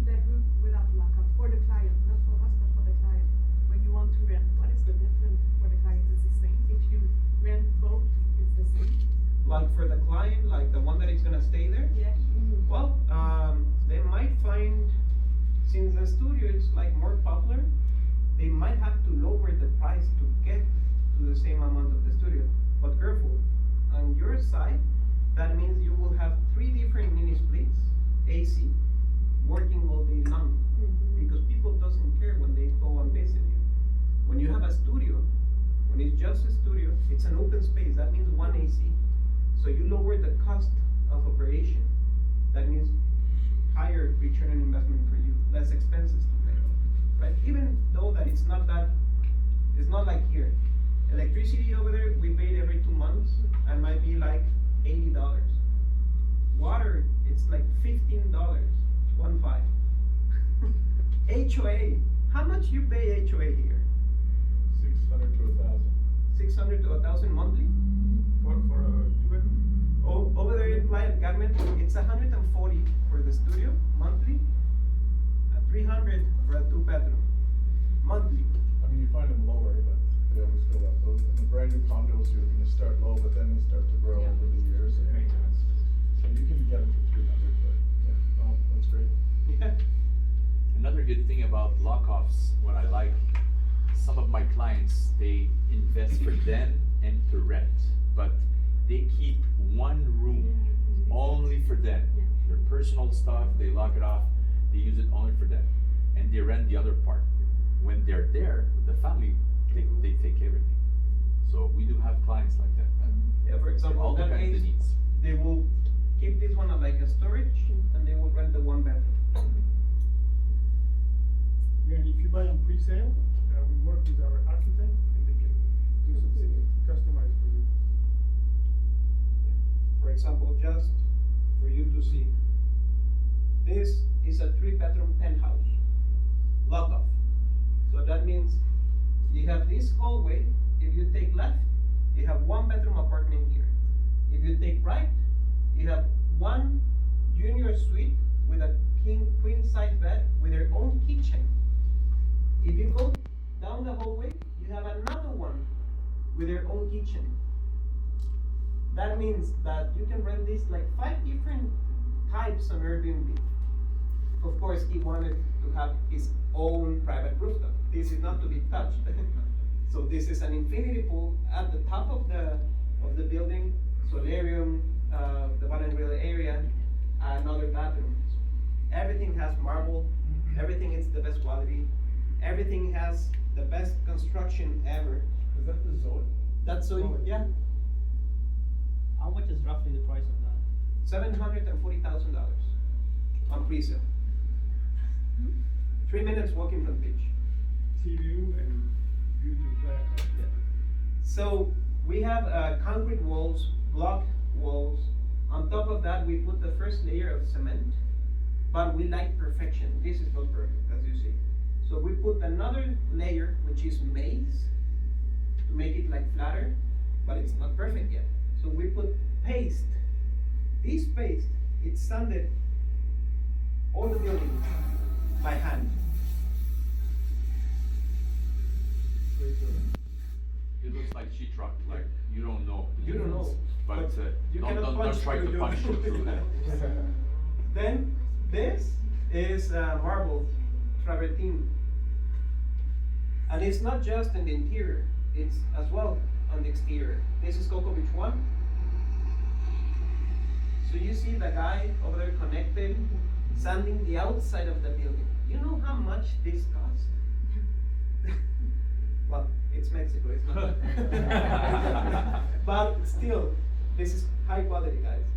bedroom without lockup for the client, not for us, but for the client? When you want to rent, what is the difference for the client? Is it the same? If you rent both, it's the same? Like for the client, like the one that is gonna stay there? Yeah. Well, they might find, since the studio is like more popular, they might have to lower the price to get to the same amount of the studio. But careful, on your side, that means you will have 3 different mini splits, AC, working all day long. Because people doesn't care when they go and visit you. When you have a studio, when it's just a studio, it's an open space, that means 1 AC. So you lower the cost of operation. That means higher return on investment for you, less expenses to pay, right? Even though that it's not like here. Electricity over there, we paid every 2 months, and might be like $80. Water, it's like $15, 1.5. HOA, how much you pay HOA here? 600 to 1,000. 600 to 1,000 monthly? For a 2-bedroom? Over there in Playa del Carmen, it's 140 for the studio monthly, 300 for a 2-bedroom monthly. I mean, you find them lower, but they always go up. Those in the brand new condos, you're gonna start low, but then they start to grow Yeah. over the years. So you can get them for 300, but yeah, no, that's great. Yeah. Another good thing about lockoffs, what I like, some of my clients, they invest for them and to rent, but they keep one room only for them. Their personal stuff, they lock it off, they use it only for them, and they rent the other part. When they're there with the family, they take everything. So we do have clients like that. Yeah, for example, all in that depends case, the needs. they will keep this one like a storage, and they will rent the 1-bedroom. Yeah, and if you buy on pre-sale, we work with our architect and they can do something customized for you. For example, just for you to see, this is a 3-bedroom penthouse, lockup. So that means you have this hallway. If you take left, you have 1-bedroom apartment here. If you take right, you have 1 junior suite with a queen size bed with their own kitchen. If you go down the hallway, you have another one with their own kitchen. That means that you can rent this like 5 different types on Airbnb. Of course, he wanted to have his own private rooftop. This is not to be touched. So this is an infinity pool at the top of the building, solarium, the bottom grill area, another bathroom. Everything has marble. Everything is the best quality. Everything has the best construction ever. Is that the Zoe? That's so, yeah. How much is roughly the price of that? $740,000 on pre-sale. 3 minutes walking from the beach. Sea view and view to Playa del Carmen. So we have concrete walls, block walls. On top of that, we put the first layer of cement, but we like perfection. This is not perfect, as you see. So we put another layer, which is maize, to make it like flatter, but it's not perfect yet. So we put paste. This paste, it's sanded all the buildings by hand. It looks like sheetrock, like you don't know. You don't know, But but you don't cannot punch try to through punch your- it through that. Then this is marble travertine, and it's not just in the interior; it's as well on the exterior. This is Coco Beach 1. So you see the guy over there connected, sanding the outside of the building. You know how much this costs? Well, it's Mexico, it's not. But still, this is high quality, guys.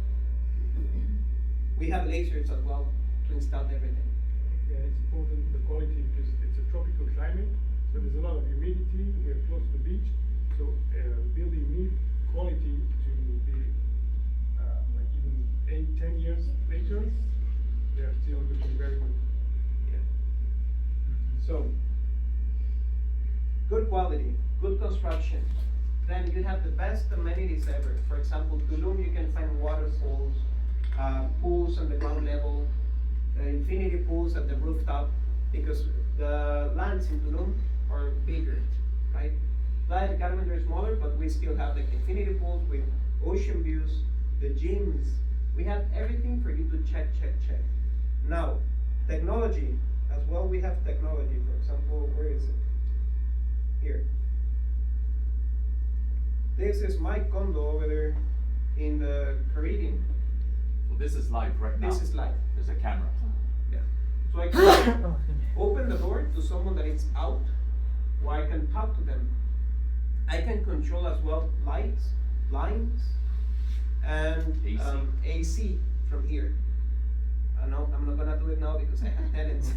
We have lasers as well to install everything. Yeah, it's important, the quality, because it's a tropical climate, so there's a lot of humidity, we're close to the beach, so building need quality to be like even 8-10 years later, they're still looking very good. Yeah. So construction, then you have the best amenities ever. For example, Tulum, you can find waterfalls, pools on the ground level, infinity pools at the rooftop, because the lands in Tulum are bigger, right? Playa del Carmen, they're smaller, but we still have like infinity pools with ocean views, the gyms. We have everything for you to check. Now, technology, as well, we have technology. For example, where is it? Here. This is my condo over there in the Caribbean. So this is live right now. This is live. There's a camera. Yeah. So I can open the door to someone that is out, or I can talk to them. I can control as well lights, blinds, and AC. AC from here. I know I'm not gonna do it now because I have tenants.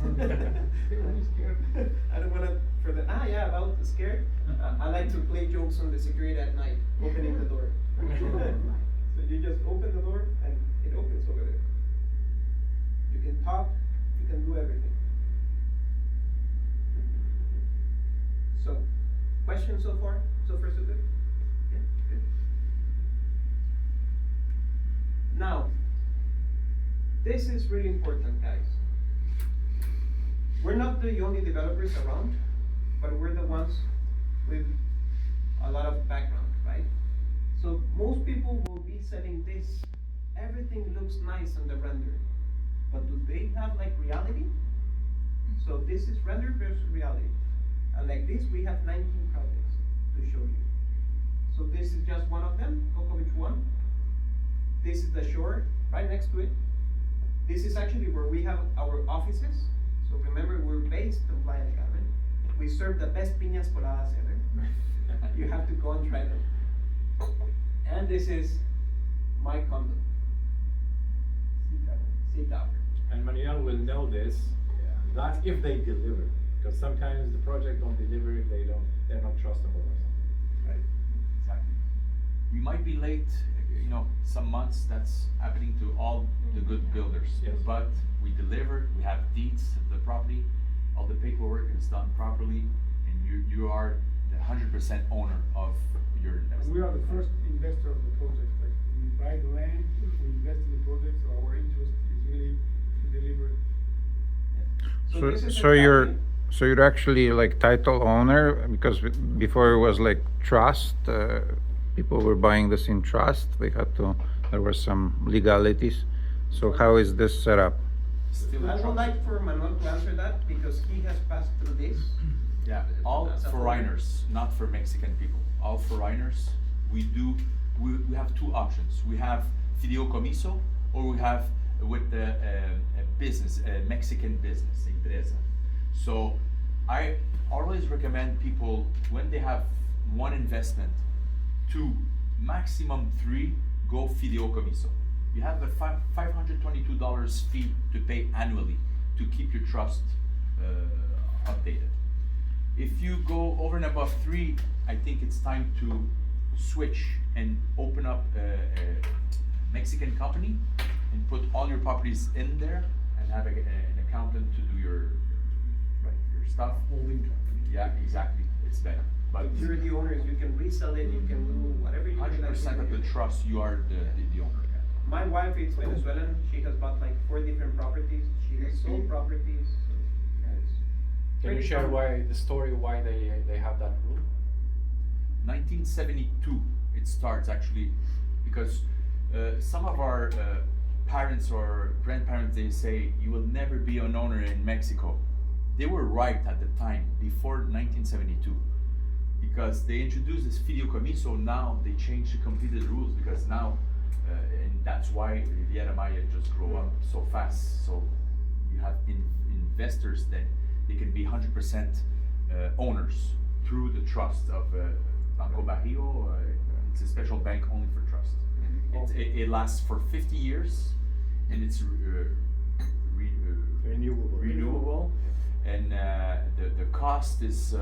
I don't wanna about the scare. I like to play jokes on the security at night, opening the door. So you just open the door and it opens over there. You can talk, you can do everything. So, questions so far? So far so good? Yeah, good. Now, this is really important, guys. We're not the only developers around, but we're the ones with a lot of background, right? So most people will be selling this. Everything looks nice on the render, but do they have like reality? So this is render versus reality. And like this, we have 19 projects to show you. So this is just one of them, Kokovic 1. This is the shore right next to it. This is actually where we have our offices. So remember, we're based in Playa del Carmen. We serve the best piñas coladas ever. You have to go and try them. And this is my condo. Sea tower. And Manuel will know this, that if they deliver, because sometimes the project don't deliver if they're not trustable or something, right? Exactly. We might be late, some months. That's happening to all the good builders. Yes. But we delivered. We have deeds of the property. All the paperwork is done properly, and you are the 100% owner of your investment. We are the first investor of the project. Like we buy the land, we invest in the project, so our interest is really to deliver it. this is So you're actually like title owner, because before it was like trust. People were buying this in trust. There were some legalities. So how is this set up? Still I in would trouble. like for Manuel to answer that because he has passed through this. Yeah, all As a foreigners, not for Mexican people. All foreigners. We have two options. We have fideicomiso, or we have with a business, a Mexican business, empresa. So I always recommend people, when they have one investment, 2, maximum 3, go fideicomiso. You have a $522 fee to pay annually to keep your trust updated. If you go over and above 3, I think it's time to switch and open up a Mexican company and put all your properties in there and have an accountant to do your stuff. Holding company. Yeah, exactly. It's better. But If you're the owners, you can resell it, you can do whatever you would like. 100% of the trust, you are the owner. My wife is Venezuelan. She has bought like 4 different properties. She has sold properties. So, yeah, it's Can you pretty share common. the story why they have that rule? 1972 it starts actually, because some of our parents or grandparents, they say you will never be an owner in Mexico. They were right at the time, before 1972, because they introduced this fideicomiso. Now they changed the completed rules, because now and that's why Riviera Maya just grow up so fast. So you have investors that they can be 100% owners through the trust of Banco Barrio. It's a special bank only for trust. It lasts for 50 years, and it's renewable. And the cost is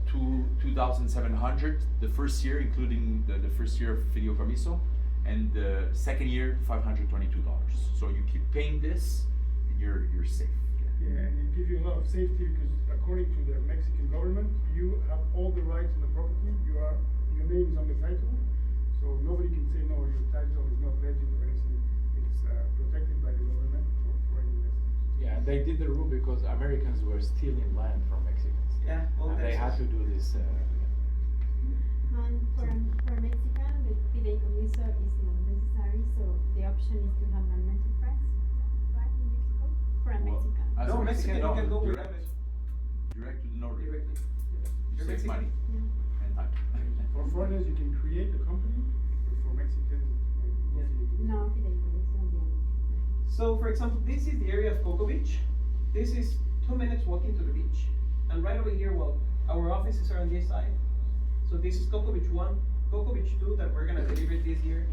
$2,700 the first year, including the first year of fideicomiso, and the second year $522. So you keep paying this, and you're safe. Yeah, and it gives you a lot of safety because according to the Mexican government, you have all the rights on the property. Your name is on the title, so nobody can say no. Your title is not legit or anything. It's protected by the government for investors. Yeah, they did the rule because Americans were stealing land from Mexicans. Yeah, all And they had Texas. to do this. And for Mexican, the fideicomiso is not necessary, so the option is to have an enterprise, right, in Mexico? For a Well, Mexican. as No, a Mexican, you no, can go direct- without it. Direct to the notary. Directly. You You're save Mexican? money Yeah. and time. For foreigners, you can create a company, but for Mexicans, Yeah. No, fideicomiso on the other. So, for example, this is the area of Coco Beach. This is 2 minutes walking to the beach. And right over here, well, our offices are on this side. So this is Coco Beach 1, Coco Beach 2 that we're gonna deliver this year,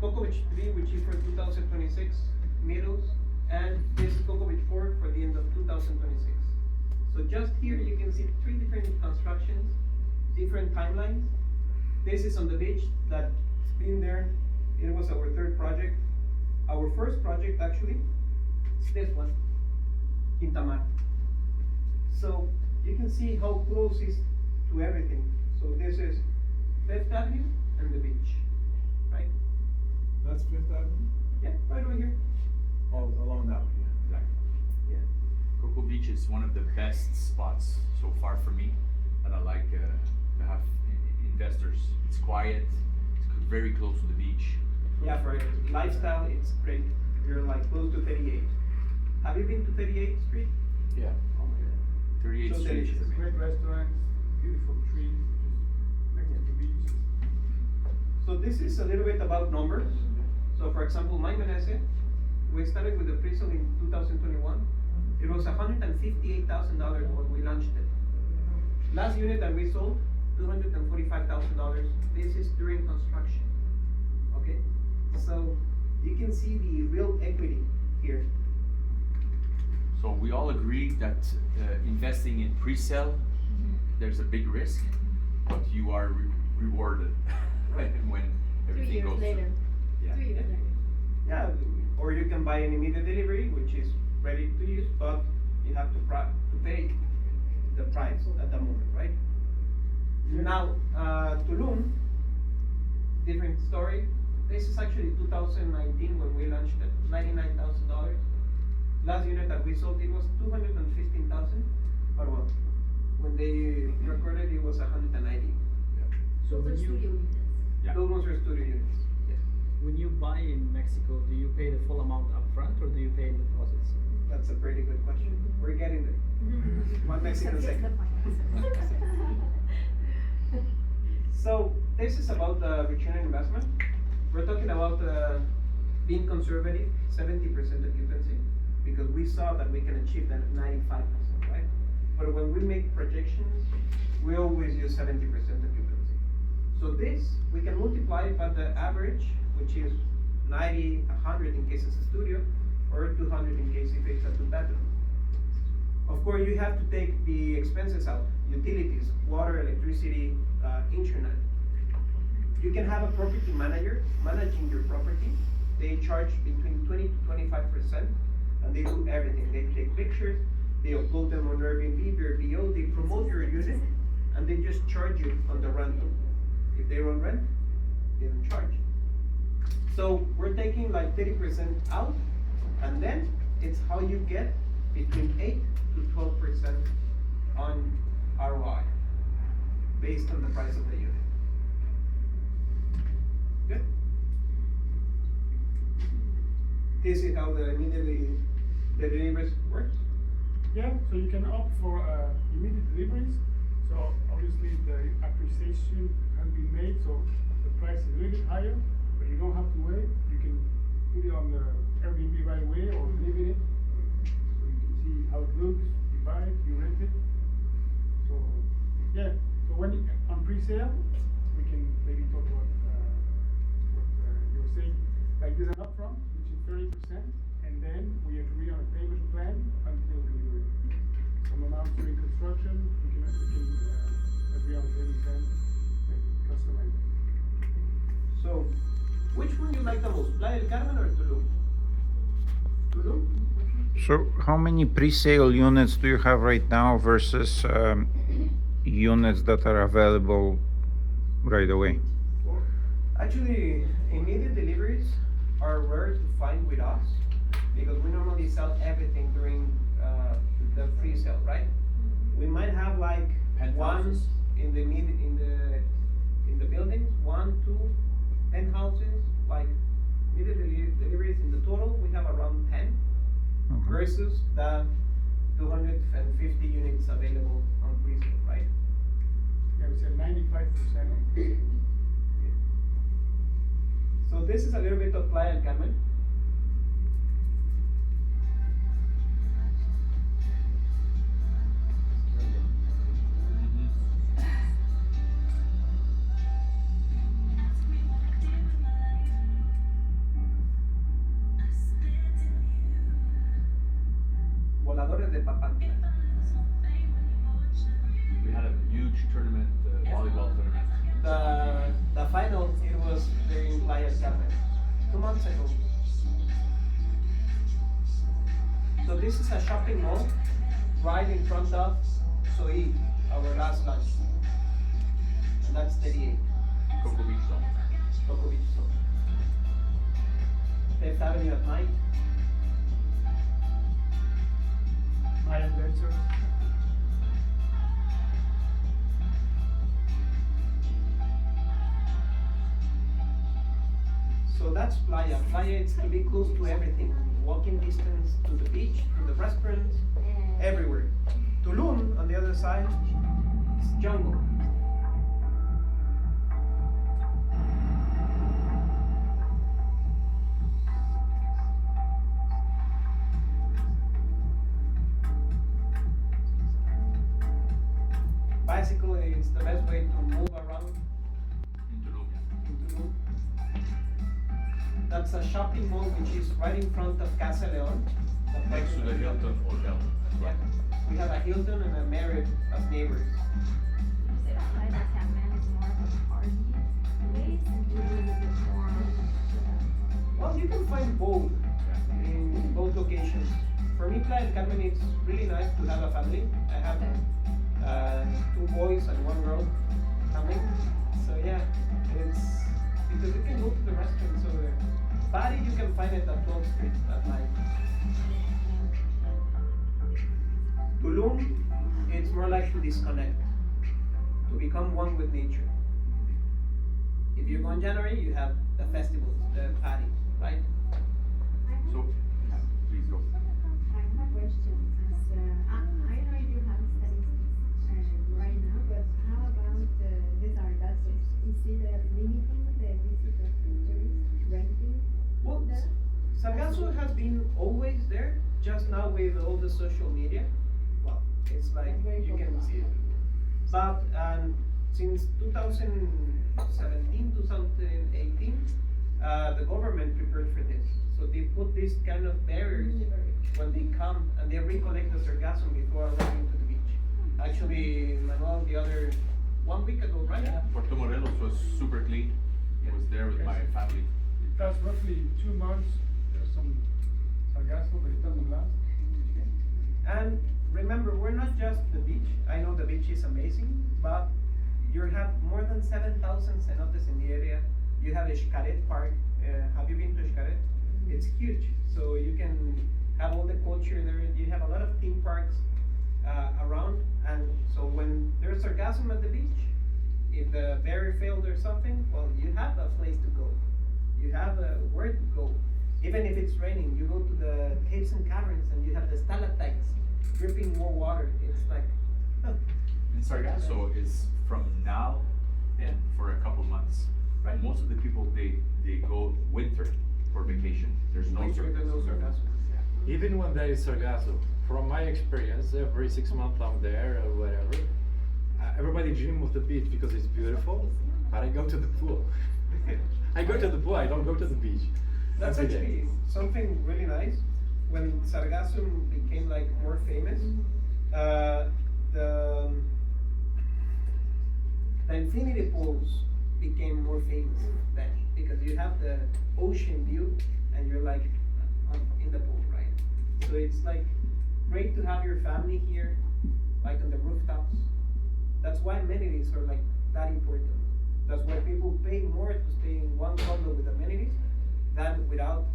Coco Beach 3, which is for 2026 middles, and this is Coco Beach 4 for the end of 2026. So just here you can see 3 different constructions, different timelines. This is on the beach that's been there. It was our 3rd project. Our first project actually is this one, Quintamar. So you can see how close is to everything. So this is Fifth Avenue and the beach, right? That's Fifth Avenue? Yeah, right over here. Oh, along that one, yeah. Exactly. Yeah. Cocoa Beach is one of the best spots so far for me that I like to have investors. It's quiet, it's very close to the beach. Yeah, for lifestyle, it's great. You're like close to 38. Have you been to 38th Street? Yeah. Oh my god. 38th So Street is delicious. amazing. great restaurants, beautiful trees, just next to the beach. So this is a little bit about numbers. So for example, my Menesse, we started with the pre-sale in 2021. It was $158,000 when we launched it. Last unit that we sold, $245,000. This is during construction. Okay? So you can see the real equity here. So we all agree that investing in pre-sale, there's a big risk, but you are rewarded when 3 everything years goes. later. Yeah. 3 years later. Yeah, or you can buy an immediate delivery, which is ready to use, but you have to pay the price at the moment, right? Now, Tulum, different story. This is actually 2019 when we launched it, $99,000. Last unit that we sold, it was $215,000, but well, when they recorded, it was 190. So Those are when studio you, units. Yeah. Those ones are studio units. Yes. when you buy in Mexico, do you pay the full amount upfront or do you pay in deposits? That's a pretty good question. We're getting there. One Mexican second. So this is about the return on investment. We're talking about being conservative, 70% occupancy, because we saw that we can achieve that at 95%, right? But when we make projections, we always use 70% occupancy. So this, we can multiply by the average, which is 90, 100 in case it's a studio, or 200 in case if it's a 2-bedroom. Of course, you have to take the expenses out, utilities, water, electricity, internet. You can have a property manager managing your property. They charge between 20 to 25%, and they do everything. They take pictures, they upload them on Airbnb, VRBO, they promote your unit, and they just charge you on the rental. If they don't rent, they don't charge. So we're taking like 30% out, and then it's how you get between 8 to 12% on ROI based on the price of the unit. Good. This is how the immediately the deliveries works. Yeah, so you can opt for immediate deliveries. So obviously the appreciation has been made, so the price is a little bit higher, but you don't have to wait. You can put it on the Airbnb right away or live in it. So you can see how it looks, you buy it, you rent it. So yeah, so when on pre-sale, we can maybe talk about what you were saying. Like there's an upfront, which is 30%, and then we agree on a payment plan until delivery. Some amounts during construction, we can agree on a payment plan, like customize it. So, which one you like the most, Playa del Carmen or Tulum? Tulum? So how many pre-sale units do you have right now versus units that are available right away? Well, actually, immediate deliveries are rare to find with us because we normally sell everything during the pre-sale, right? We might have like one Penthouses. in the buildings, 1, 2 penthouses, like immediate deliveries in the total. We have around 10 Mhm. versus the 250 units available on pre-sale, right? Yeah, we said 95% of. So this is a little bit of Playa del Carmen. Voladores de Papantla. We had a huge tournament, volleyball tournament. The final, it was there in Playa del Carmen 2 months ago. So this is a shopping mall right in front of Soy, our last lunch. And that's 38, Cocoa Beach Zone. Cocoa Beach Zone. Fifth Avenue at night. Maya Denser. So that's Playa. Playa is to be close to everything. Walking distance to the beach, to the restaurants, everywhere. Tulum, on the other side, is jungle. Basically, it's the best way to move around In Tulum. in Tulum. That's a shopping mall which is right in front of Casa Leon. Next to the Hilton Hotel. Yeah. We have a Hilton and a Marriott as neighbors. Would you say that Playa del Carmen is more of a party place and Tulum is a bit more Well, you can find both in both locations. For me, Playa del Carmen, it's really nice to have a family. I have 2 boys and 1 girl coming. So yeah, it's because you can go to the restaurants over there. Party, you can find it at 12th Street at night. Tulum, it's more like to disconnect, to become one with nature. If you go in January, you have the festivals, the party, right? So, yeah, please go. I have a question. I know you have statistics right now, but how about the Sargassos? Is it limiting the visit of tourists renting Well, there? Sargasso has been always there, just now with all the social media. Well, it's like Very you can popular. see it. But since 2017, 2018, the government prepared for this. So they put these kind of barriers when they come and they recollect the sargassum before arriving to the beach. Actually, Manuel, the other 1 week ago, right? Yeah, Puerto Morelos was super clean. I was there with my family. It lasts roughly 2 months. There's some sargasso, but it doesn't last. And remember, we're not just the beach. I know the beach is amazing, but you have more than 7,000 cenotes in the area. You have a Xcaret Park. Have you been to Xcaret? It's huge. So you can have all the culture there. You have a lot of theme parks around. And so when there's sargassum at the beach, if the barrier failed or something, well, you have a place to go. You have where to go. Even if it's raining, you go to the caves and caverns and you have the stalactites dripping more water. It's like, And Sargasso is from now and for a couple months. Right. Most of the people, they go winter for vacation. There's no winter, there's no Sargasso. sargassum. Even when there is sargasso, from my experience, every 6 months I'm there or whatever, everybody dream of the beach because it's beautiful, but I go to the pool. I go to the pool, I don't go to the beach. That's every day. actually something really nice. When sargassum became like more famous, the infinity pools became more famous then because you have the ocean view and you're like in the pool, right? So it's like great to have your family here, like on the rooftops. That's why amenities are like that important. That's why people pay more to stay in one condo with amenities than without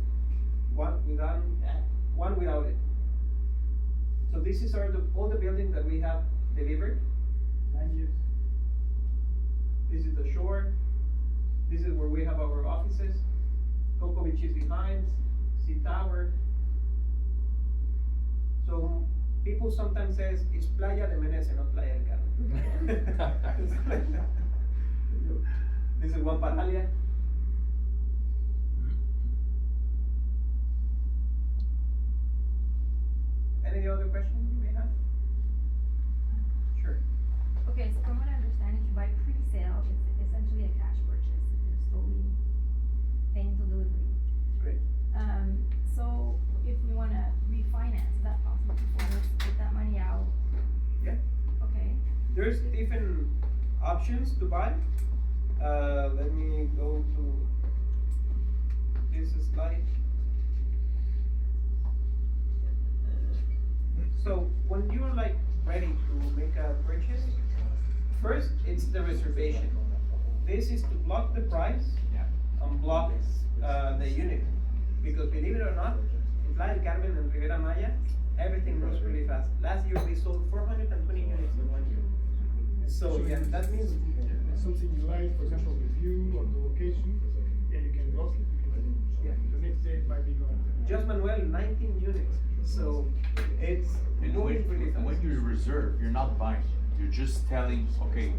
one without it. So this is all the buildings that we have delivered. 9 years. This is the shore. This is where we have our offices. Coco Beach is behind. Sea Tower. So people sometimes says it's Playa de Menesse, not Playa del Carmen. This is one Paralia. Any other questions you may have? Sure. Okay, so from what I understand, if you buy pre-sale, it's essentially a cash purchase. You're slowly paying till delivery. Great. So if we wanna refinance, is that possible before we get that money out? Yeah. Okay. There's different options to buy. Let me go to this slide. So when you're like ready to make a purchase, first it's the reservation. This is to block the price and block the unit. Because believe it or not, in Playa del Carmen and Riviera Maya, everything moves really fast. Last year we sold 420 units in 1 year. So yeah, that means Something you like, for example, the view or the location, yeah, you can block it. Yeah. The next day it might be gone. just Manuel 19 units. So it's And moving really fast. when you reserve, you're not buying. You're just telling, okay,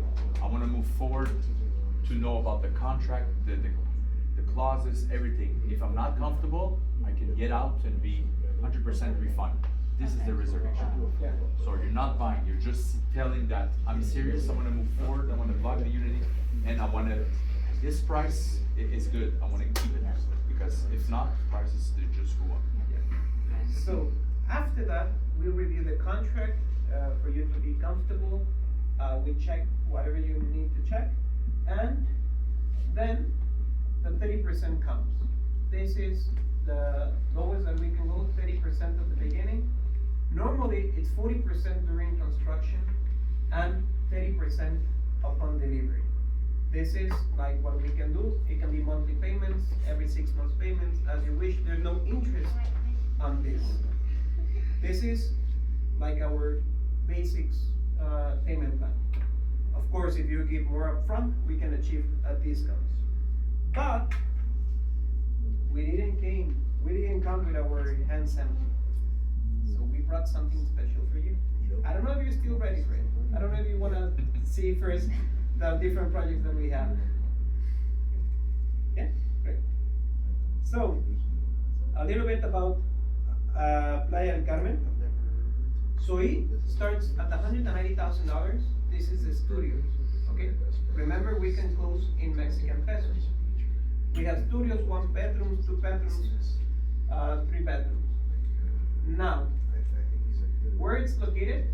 I wanna move forward to know about the contract, the clauses, everything. If I'm not comfortable, I can get out and be 100% refunded. This is the reservation. Yeah. So you're not buying, you're just telling that I'm serious, I wanna move forward, I wanna block the unity, and I wanna, this price is good, I wanna keep it. Because if not, prices, they just go up. So after that, we review the contract for you to be comfortable. We check whatever you need to check, and then the 30% comes. This is the lowest that we can go, 30% at the beginning. Normally, it's 40% during construction and 30% upon delivery. This is like what we can do. It can be monthly payments, every 6 months payments, as you wish. There's no interest on this. This is like our basics payment plan. Of course, if you give more upfront, we can achieve a discount. But we didn't come with our hands empty. So we brought something special for you. I don't know if you're still ready for it. I don't know if you wanna see first the different projects that we have. Yeah, great. So, a little bit about Playa del Carmen. So it starts at $190,000. This is the studio, okay? Remember, we can close in Mexican pesos. We have studios, 1 bedroom, 2 bedrooms, 3 bedrooms. Now, where it's located,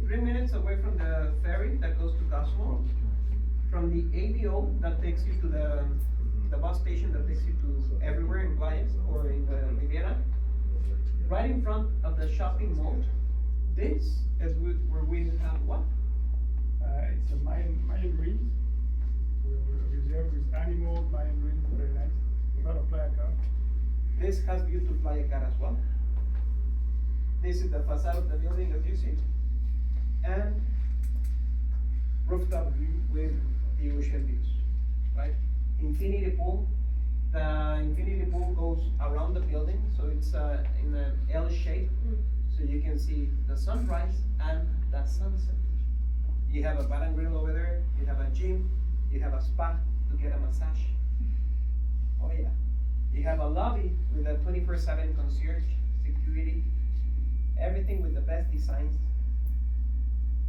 3 minutes away from the ferry that goes to Cosmo, from the ABO that takes you to the bus station that takes you to everywhere in Playa or in the Riviera, right in front of the shopping mall. This is where we have what? It's a Mayan ruins. We're reserved with animals, Mayan ruins, very nice. A lot of Playa Car. This has view to Playa Car as well. This is the facade of the building as you see. And rooftop view with the ocean views, right? Infinity pool. The infinity pool goes around the building, so it's in an L shape. So you can see the sunrise and the sunset. You have a bar and grill over there, you have a gym, you have a spa to get a massage. Oh yeah. You have a lobby with a 24/7 concierge, security, everything with the best designs.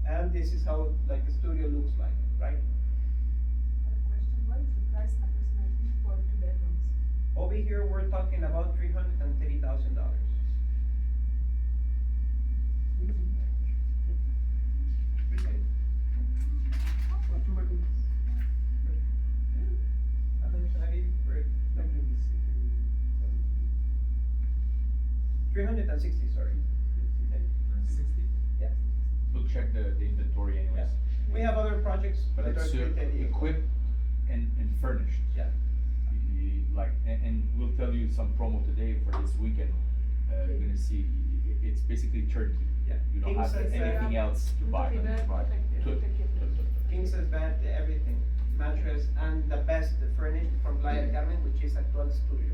And this is how like the studio looks like, right? I have a question. What is the price approximately for 2 bedrooms? Over here, we're talking about $330,000. For 2 bedrooms. $330,000. 160, sorry. 60? Yeah. We'll check the inventory anyways. We have other projects But that it's are equipped and furnished. Yeah. Like, and we'll tell you some promo today for this weekend. You're gonna see, it's basically turnkey. Yeah. You don't have King size anything bed. else to buy. Good. King size bed, everything, mattress, and the best furnished from Playa del Carmen, which is Actual Studio.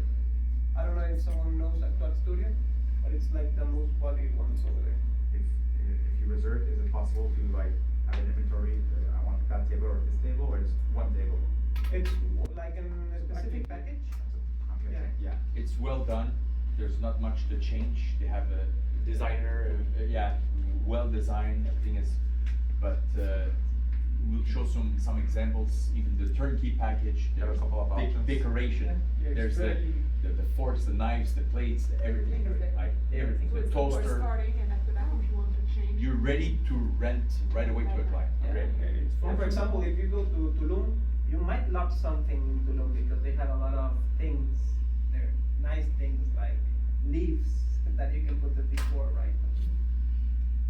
I don't know if someone knows Actual Studio, but it's like the most quality ones over there. If you reserve, is it possible to like have an inventory, I want that table or this table, or just one table? It's like in a specific package. Okay. Yeah. It's well done. There's not much to change. They have a designer, yeah, well designed. Everything is, but we'll show some examples. Even the turnkey package. There are a There's couple of options. decoration. Yeah, There's the forks, the knives, the plates, everything. Like everything. So The it's before toaster. starting, and after that, if you want to change. You're ready to rent right away to a client. Yeah. Ready. And for example, if you go to Tulum, you might love something in Tulum because they have a lot of things there, nice things like leaves that you can put the decor, right?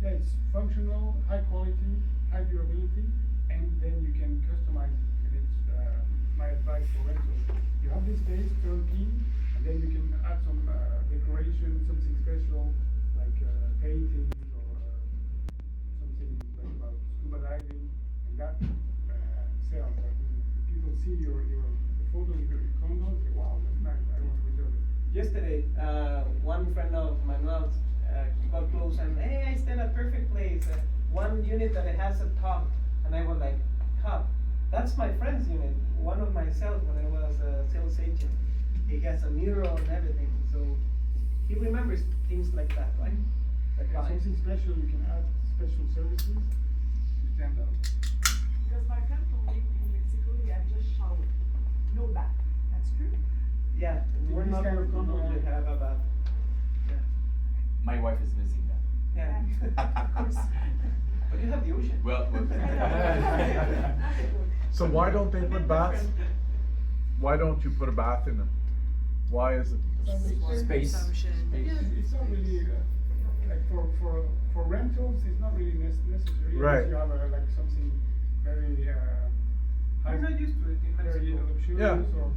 Yeah, it's functional, high quality, high durability, and then you can customize it. And it's my advice for rental. You have this space, turnkey, and then you can add some decoration, something special, like paintings or something like about scuba diving, and that sells. Like, if people see the photos of your condo, they say, wow, that's nice, I want to reserve it. Yesterday, one friend of Manuel's got close and, hey, I stayed at perfect place. One unit that it has a tub, and I was like, tub? That's my friend's unit. One of my sales when I was a sales agent. He has a mural and everything, so he remembers things like that, right? The Yeah, client. something special, you can add special services to stand out. Because my friend told me in Mexico, he had just showered, no bath. That's true? Yeah, we're This not kind of condo, known to have a bath. My wife is missing that. Yeah. Of course. But you have the ocean. Well, So why don't they put baths? Why don't you put a bath in them? Why is it? Space. It's not really, like for rentals, it's not really necessary. Right. Unless you have like something very, I'm not used to it in very Mexico. luxurious Yeah. or,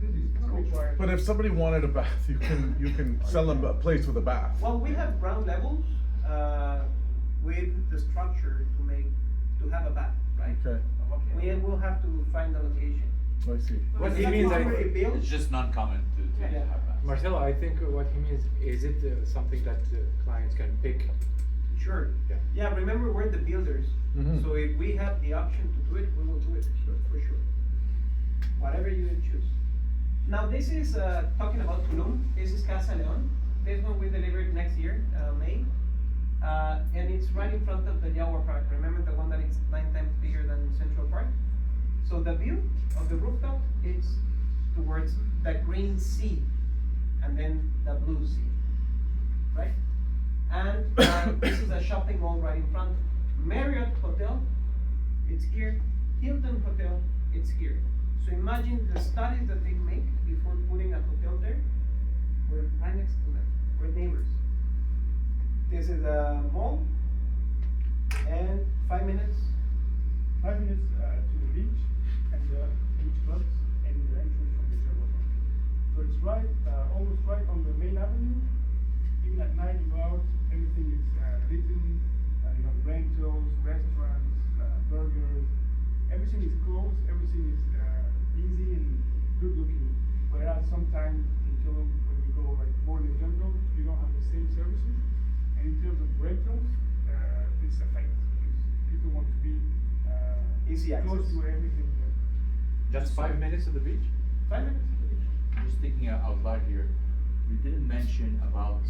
it's not required. But if somebody wanted a bath, you can sell them a place with a bath. Well, we have ground levels with the structure to have a bath, right? Okay, We will have to find the location. I see. What If he it's means, I already built, it's just not common to Yeah. have that. Marcelo, I think what he means, is it something that clients can pick? Sure. Yeah. Yeah, remember we're the builders. Mhm. So if we have the option to do it, we will do it, for sure. Whatever you choose. Now this is, talking about Tulum, this is Casa Leon. This one we delivered next year, May. And it's right in front of the Jaguar Park. Remember the one that is 9 times bigger than Central Park? So the view of the rooftop is towards the green sea and then the blue sea, right? And this is a shopping mall right in front. Marriott Hotel, it's here. Hilton Hotel, it's here. So imagine the studies that they make before putting a hotel there. We're right next to them. We're neighbors. This is a mall, and 5 minutes. 5 minutes to the beach and the beach clubs and the entrance from the Jaguar Park. So it's right, almost right on the main avenue. Even at night, you go out, everything is written. You have rentals, restaurants, burgers. Everything is closed. Everything is easy and good looking. Whereas sometimes in Tulum, when you go like more in the jungle, you don't have the same services. And in terms of rentals, it's affected because people want to be Easy close access. to everything. Just 5 minutes to the beach? 5 minutes. Just thinking out loud here, we didn't mention about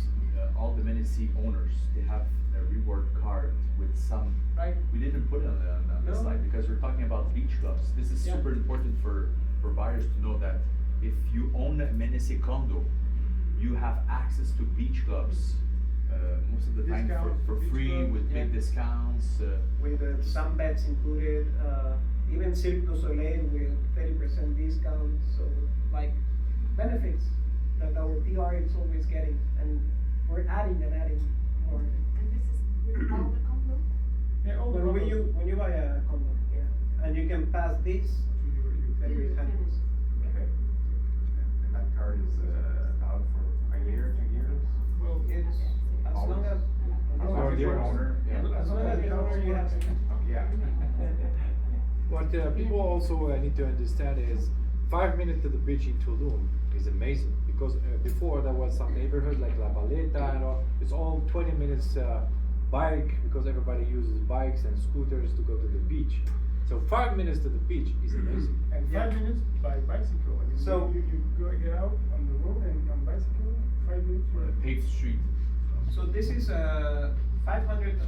all the Menesse owners. They have a reward card with some. Right. We didn't put it on the No. slide because we're talking about beach clubs. This is Yeah. super important for buyers to know that if you own a Menesse condo, you have access to beach clubs most of the time Discounts for for beach free clubs, with big yeah. discounts. With some beds included, even Cirque du Soleil with 30% discount. So like benefits that our PR is always getting, and We're adding more. And this is with all the condo? Yeah, all the When you buy a condo, yeah, and you can pass this to your to your tenants. Okay. And that card is valid for a year, 2 years? Well, It's as long as. As long as you're an owner, yeah. As long as the owner, you have. Yeah. What people also need to understand is 5 minutes to the beach in Tulum is amazing because before there was some neighborhood like La Paleta and all, it's all 20 minutes bike because everybody uses bikes and scooters to go to the beach. So 5 minutes to the beach is amazing. and 5 minutes by bicycle. I mean, So- you go get out on the road and on bicycle, 5 minutes. We're on a paved street. So this is 500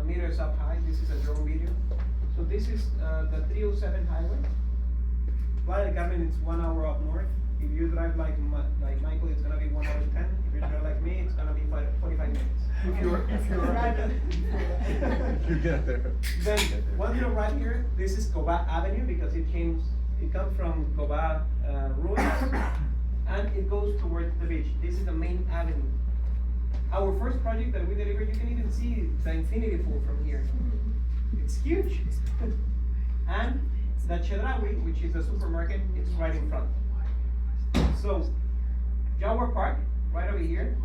meters up high. This is a drone video. So this is the 307 highway. Playa del Carmen, it's 1 hour up north. If you drive like Michael, it's gonna be 1 hour 10. If you drive like me, it's gonna be 45 minutes. If you're You get there. Then once you're right here, this is Coba Avenue because it comes from Coba ruins, and it goes towards the beach. This is the main avenue. Our first project that we delivered, you can even see the infinity pool from here. It's huge. And the Chedraui, which is the supermarket, it's right in front. So, Jaguar Park, right over here.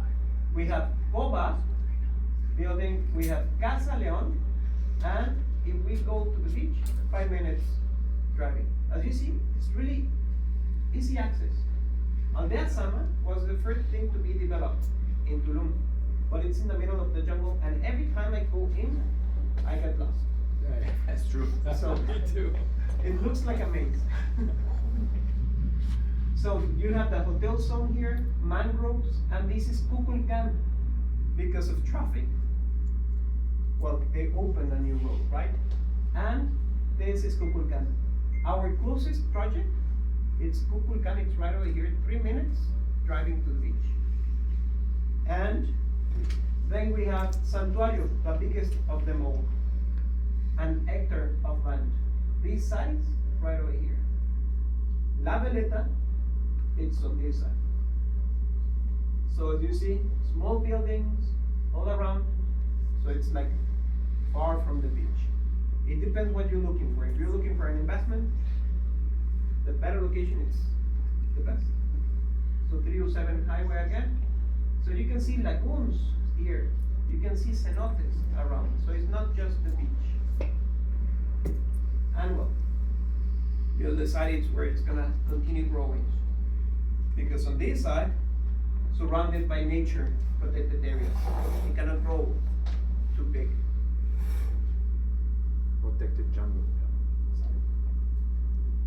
We have Coba building, we have Casa Leon, and if we go to the beach, 5 minutes driving. As you see, it's really easy access. Aldea Sama was the first thing to be developed in Tulum, but it's in the middle of the jungle, and every time I go in, I get lost. That's true. So, Me too. It looks like a maze. So you have the hotel zone here, mangroves, and this is Kukulkan because of traffic. Well, they opened a new road, right? And this is Kukulkan. Our closest project, it's Kukulkan, it's right over here, 3 minutes driving to the beach. And then we have Santuario, the biggest of them all, an hectare of land. These sides, right over here. La Veleta, it's on this side. So as you see, small buildings all around, so it's like far from the beach. It depends what you're looking for. If you're looking for an investment, the better location is the best. So 307 highway again. So you can see lagoons here. You can see cenotes around. So it's not just the beach. And well, the other side is where it's gonna continue growing. Because on this side, surrounded by nature protected areas, it cannot grow too big. Protected jungle.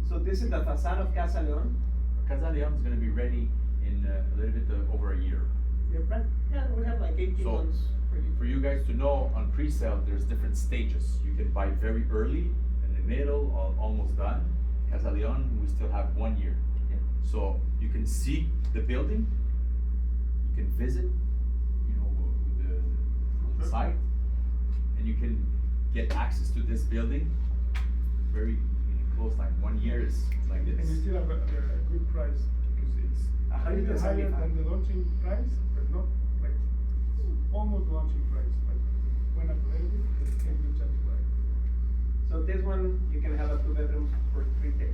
So this is the facade of Casa Leon. Casa Leon is going to be ready in a little bit over a year. Yeah, we have like 18 So, months for you guys to know, on pre-sale, there's different stages. You can buy very early, in the middle, or almost done. Casa Leon, we still have 1 year. Yeah. So you can see the building, you can visit, the site, and you can get access to this building very close, like 1 year is like And you this. still have a good price because it's a little higher 175. than the launching price, but not like almost launching price. Like went up a little bit, but it can be justified. So this one, you can have a 2 bedrooms for 3K.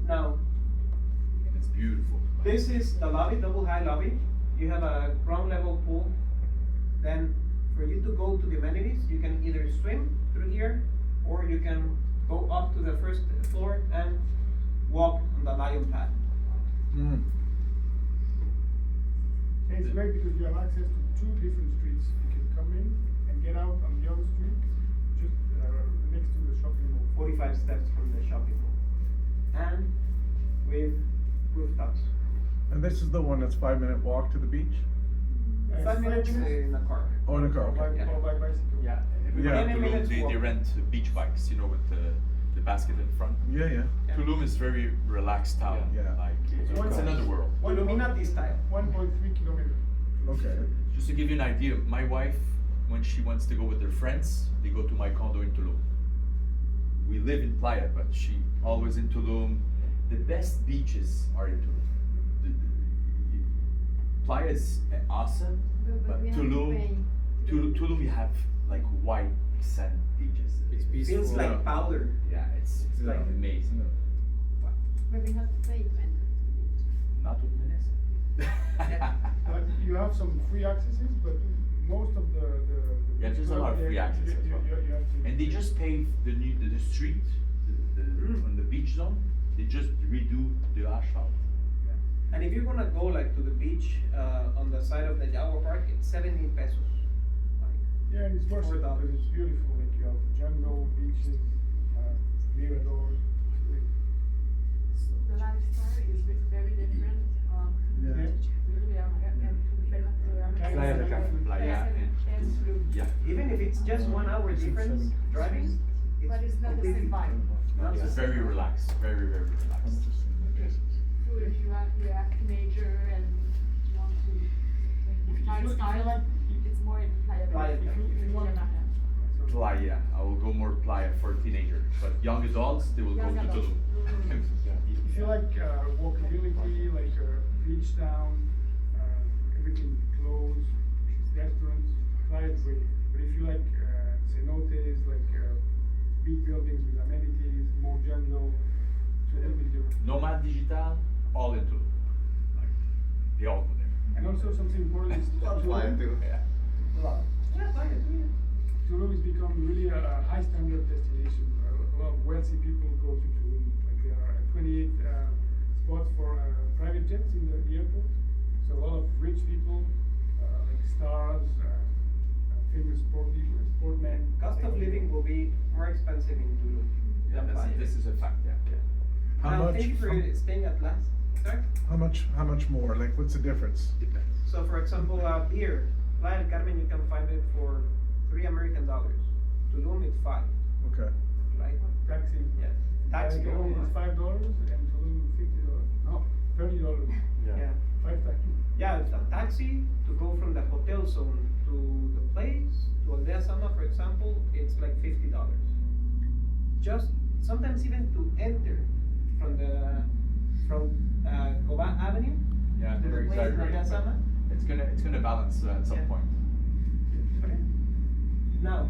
Now, And it's beautiful. this is the lobby, double high lobby. You have a ground level pool. Then for you to go to the amenities, you can either swim through here or you can go up to the first floor and walk on the lion path. Mm. And it's great because you have access to 2 different streets. You can come in and get out on the other street, just next to the shopping mall. 45 steps from the shopping mall. And with rooftops. And this is the one that's 5-minute walk to the beach? 5 minutes in a car. Oh, in a car, okay. Yeah. Or by bicycle. Yeah, Yeah. everybody in 20 minutes Tulum, they walk. rent beach bikes, with the basket in front. Yeah, yeah. Yeah. Tulum is very relaxed town. Yeah. Like, it's another world. Illuminati style. 1.3 kilometers. Okay. Just to give you an idea, my wife, when she wants to go with her friends, they go to my condo in Tulum. We live in Playa, but she always in Tulum. The best beaches are in Tulum. Playa is awesome, but we have to Tulum, pay. Tulum, we have like white sand beaches. It's peaceful. Feels like powder. Yeah, it's like amazing. But we have to pay rent. Not with Menesse. But you have some free accesses, but most of the Yeah, beach there's a club, lot of they- free access you- as well. you have to- And they just paved the street, on the beach zone, they just redo the asphalt. And if you're gonna go like to the beach, on the side of the Jaguar Park, it's 70 pesos. Like, Yeah, and it's worth it $4. because it's beautiful, like you have jungle, beaches, miradors. So the lifestyle is very different, Yeah. Riviera Maya and Playa del Carmen. Playa and Tulum. Yeah. even if it's just 1 hour difference driving, But it's not the same completely vibe. not the It's same. very relaxed, very relaxed. So if you are a teenager and you want to If you feel lifestyle, like- it's more in Playa del Playa del Carmen. Carmen. If you want- Maya. Playa, I will go more playa for teenager, but young adults, they will go Young to adults. Tulum. If you like walkability, like beach town, everything closed, restaurants, Playa is great. But if you like cenotes, like big buildings with amenities, more jungle, it's a little bit different. Nomad digital, all in Tulum. Like, they all go there. And also something important is Playa too. Yeah. Yeah, Playa too, yeah. Tulum has become really a high standard destination. A lot of wealthy people go to Tulum. Like there are 28 spots for private jets in the airport. So a lot of rich people, like stars, famous sportmen. Cost of living will be more expensive in Tulum Yeah, than Playa. this is a fact, yeah. How Now, much? thank you for staying at last. Sorry? How much more? Like, what's the difference? Depends. So for example, beer, Playa del Carmen, you can find it for $3 American. Tulum, it's 5, Okay. right? Taxi. Yeah. Taxi, Taxi oh, is $5 and Tulum $50. No, $30. Yeah. 5 taxis. Yeah, it's a taxi to go from the hotel zone to the place, to Aldea Sama, for example, it's like $50. Just sometimes even to enter from Coba Avenue Yeah, to they're the place in exaggerating, Aldea but Sama. it's gonna balance at some Yeah. point. Okay. Now,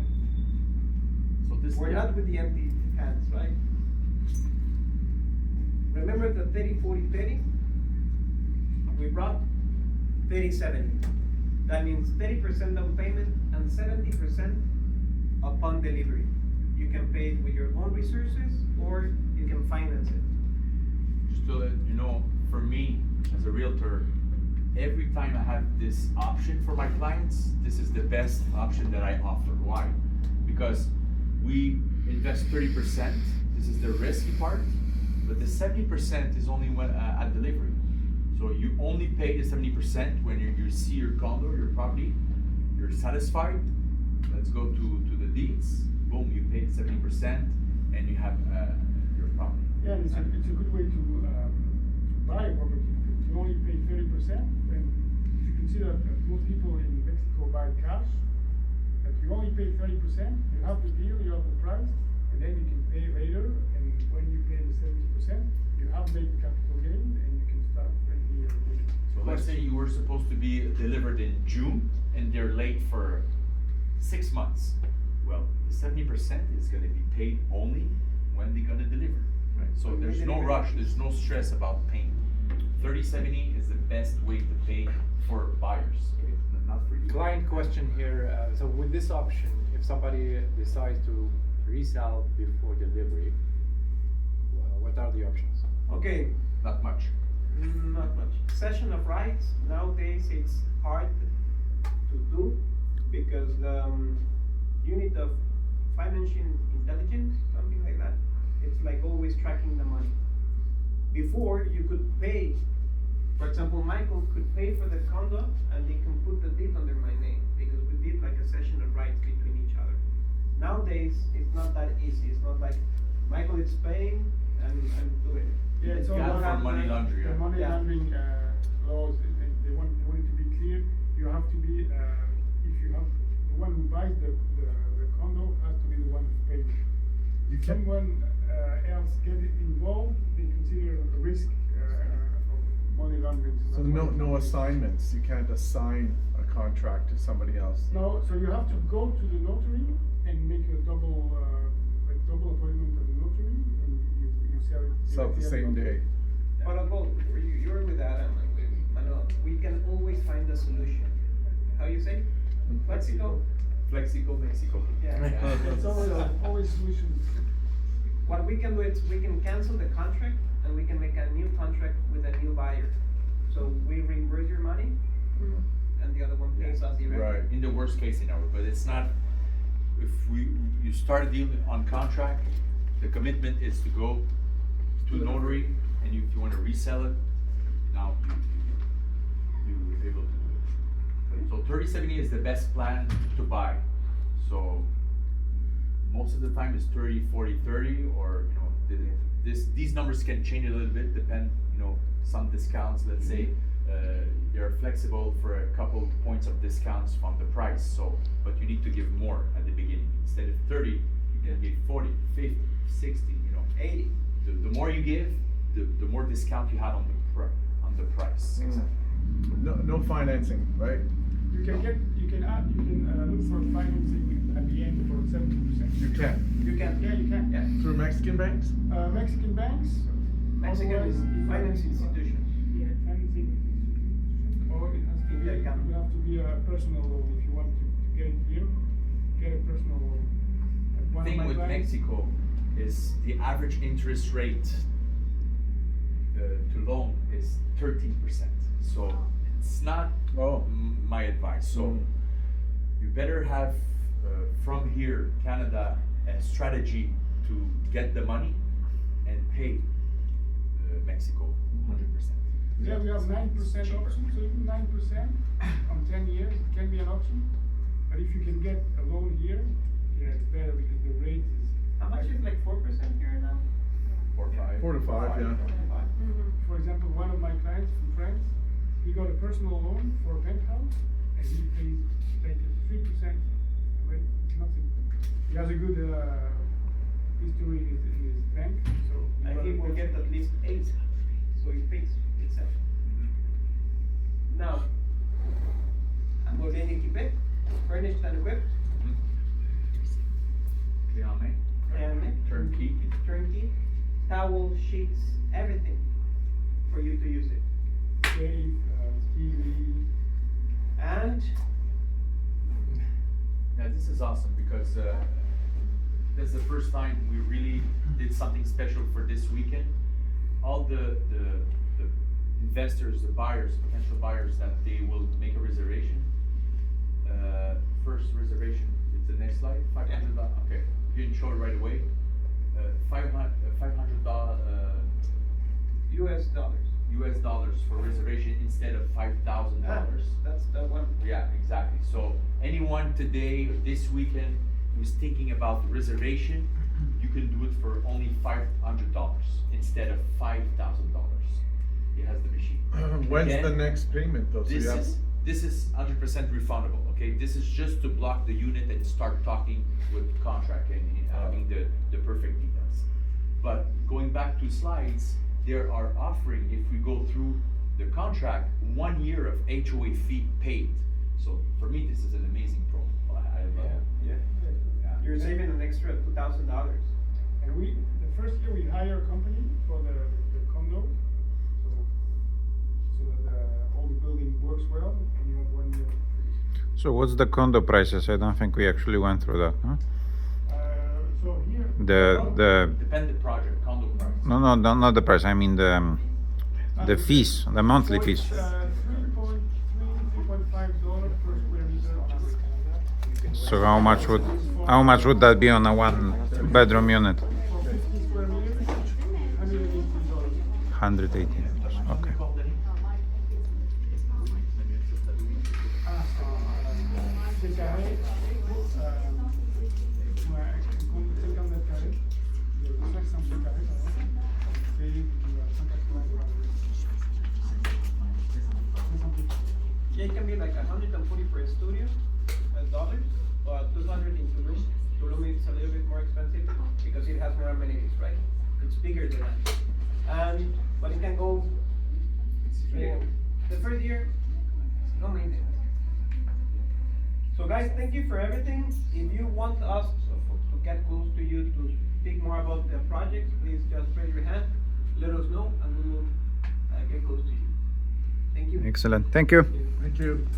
So this, we're yeah. not with the empty hands, right? Remember the 30-40-30? We brought 30-70. That means 30% down payment and 70% upon delivery. You can pay it with your own resources or you can finance it. Just to let you know, for me as a realtor, every time I have this option for my clients, this is the best option that I offer. Why? Because we invest 30%, this is the risky part, but the 70% is only when at delivery. So you only pay the 70% when you see your condo, your property, you're satisfied. Let's go to the deeds. Boom, you pay 70% and you have your property. Yeah, and it's a good way to buy a property. Because you only pay 30%, and if you consider that most people in Mexico buy cash, that you only pay 30%, you have the deal, you have the price, and then you can pay later, and when you pay the 70%, you have made the capital gain, and you can start renting your unit. So let's say you were supposed to be delivered in June and they're late for 6 months. Well, the 70% is gonna be paid only when they're gonna deliver. Right? So When they there's no deliver. rush, there's no stress about paying. 30/70 is the best way to pay for buyers, not for you. Client question here, so with this option, if somebody decides to resell before delivery, well, what are the options? Okay, Not much. not much. Cession of rights, nowadays it's hard to do because the unit of financial intelligence, something like that, it's like always tracking the money. Before, you could pay, for example, Michael could pay for the condo and they can put the deed under my name because we did like a cession of rights between each other. Nowadays, it's not that easy. It's not like Michael is paying and I'm doing it. Yeah, it's all Yeah, about for money laundering, the yeah. money Yeah. laundering laws. They want it to be clear. You have to be if you have the one who buys the condo has to be the one who pays. If someone else get involved, they consider a risk of money laundering. done with. So no assignments, you can't assign a contract to somebody else? No, so you have to go to the notary and make a double appointment at the notary, and you sell it. Sell it the same day? But as well, for you, you're with Adam and with Manuel, we can always find a solution. How you say? Flexible? Flexico, Mexico. Yeah. It's always solutions. What we can do is we can cancel the contract and we can make a new contract with a new buyer. So we reimburse your money and the other one pays us directly. Right. In the worst case scenario, but it's not, if you start a deal on contract, the commitment is to go to a notary, and if you want to resell it, now you're able to do it. So 30/70 is the best plan to buy. So most of the time it's 30/40/30, or these numbers can change a little bit, depend, some discounts, let's say, they're flexible for a couple points of discounts from the price, but you need to give more at the beginning. Instead of 30, you can give 40, 50, 60, 80. The more you give, the more discount you have on the price. No financing, right? You can look for financing at the end for 70%. You can? You can. Yeah, you can. Yeah. Through Mexican banks? Mexican banks. Mexican otherwise, if finance institutions. Yeah, financing institution. Or it has to be, Yeah, you you can. have to be a personal loan if you want to get it here. Get a personal loan. Like one of Thing my with clients- Mexico is the average interest rate to loan is 13%. So it's not my advice. So you better have from here, Canada, a strategy to get the money and pay Mexico 100%. Yeah, we have 9% option, so even 9% on 10 years, it can be an option. But if you can get a loan here, yeah, it's better because the rate is. How much is like 4% here now? 4 or 5. 4 to 5, yeah. For example, one of my clients from France, he got a personal loan for a penthouse, and he pays like 3% rate. It's nothing. He has a good history in his bank, so. I got think a we'll get at least 8, so it pays itself. Now, I'm bien équipé, furnished and equipped, Clé en main. and Turnkey. turnkey, towel, sheets, everything for you to use it. Safe, TV. And Now this is awesome because this is the first time we really did something special for this weekend. All the investors, the buyers, potential buyers, that they will make a reservation. First reservation, it's the next slide, $500. Okay, you can show it right away. $500 US dollars. US dollars for reservation instead of $5,000. That's the one. Yeah, exactly. So anyone today, this weekend, who's thinking about the reservation, you can do it for only $500 instead of $5,000. It has the machine. When's Again, the next payment though? So you have- this is 100% refundable. Okay, this is just to block the unit and start talking with contract and having the perfect details. But going back to slides, there are offering, if we go through the contract, 1 year of HOA fee paid. So for me, this is an amazing pro. I love it. Yeah. You're saving an extra $2,000. And the first year we hire a company for the condo, so that all the building works well, and you have 1 year free. So what's the condo prices? I don't think we actually went through that, huh? So here. Depend the project, condo price. No, not the price. I mean the fees, the monthly So fees. it's, $3.5 per square meter on average. So how much would that be on a 1-bedroom unit? For 50 square meters, $118. 118. Okay. C'est carré, 50 mètres carrés, 500 mètres carrés, c'est 180 Yeah, it can be like 140 for a studio, dollars, but 200 in Tulum. Tulum is a little bit more expensive because it has more amenities, right? It's bigger than that. But it can go The first year, no maintenance. So guys, thank you for everything. If you want us to get close to you to speak more about the projects, please just raise your hand, let us know, and we will get close to you. Thank you. Excellent. Thank you. Thank you.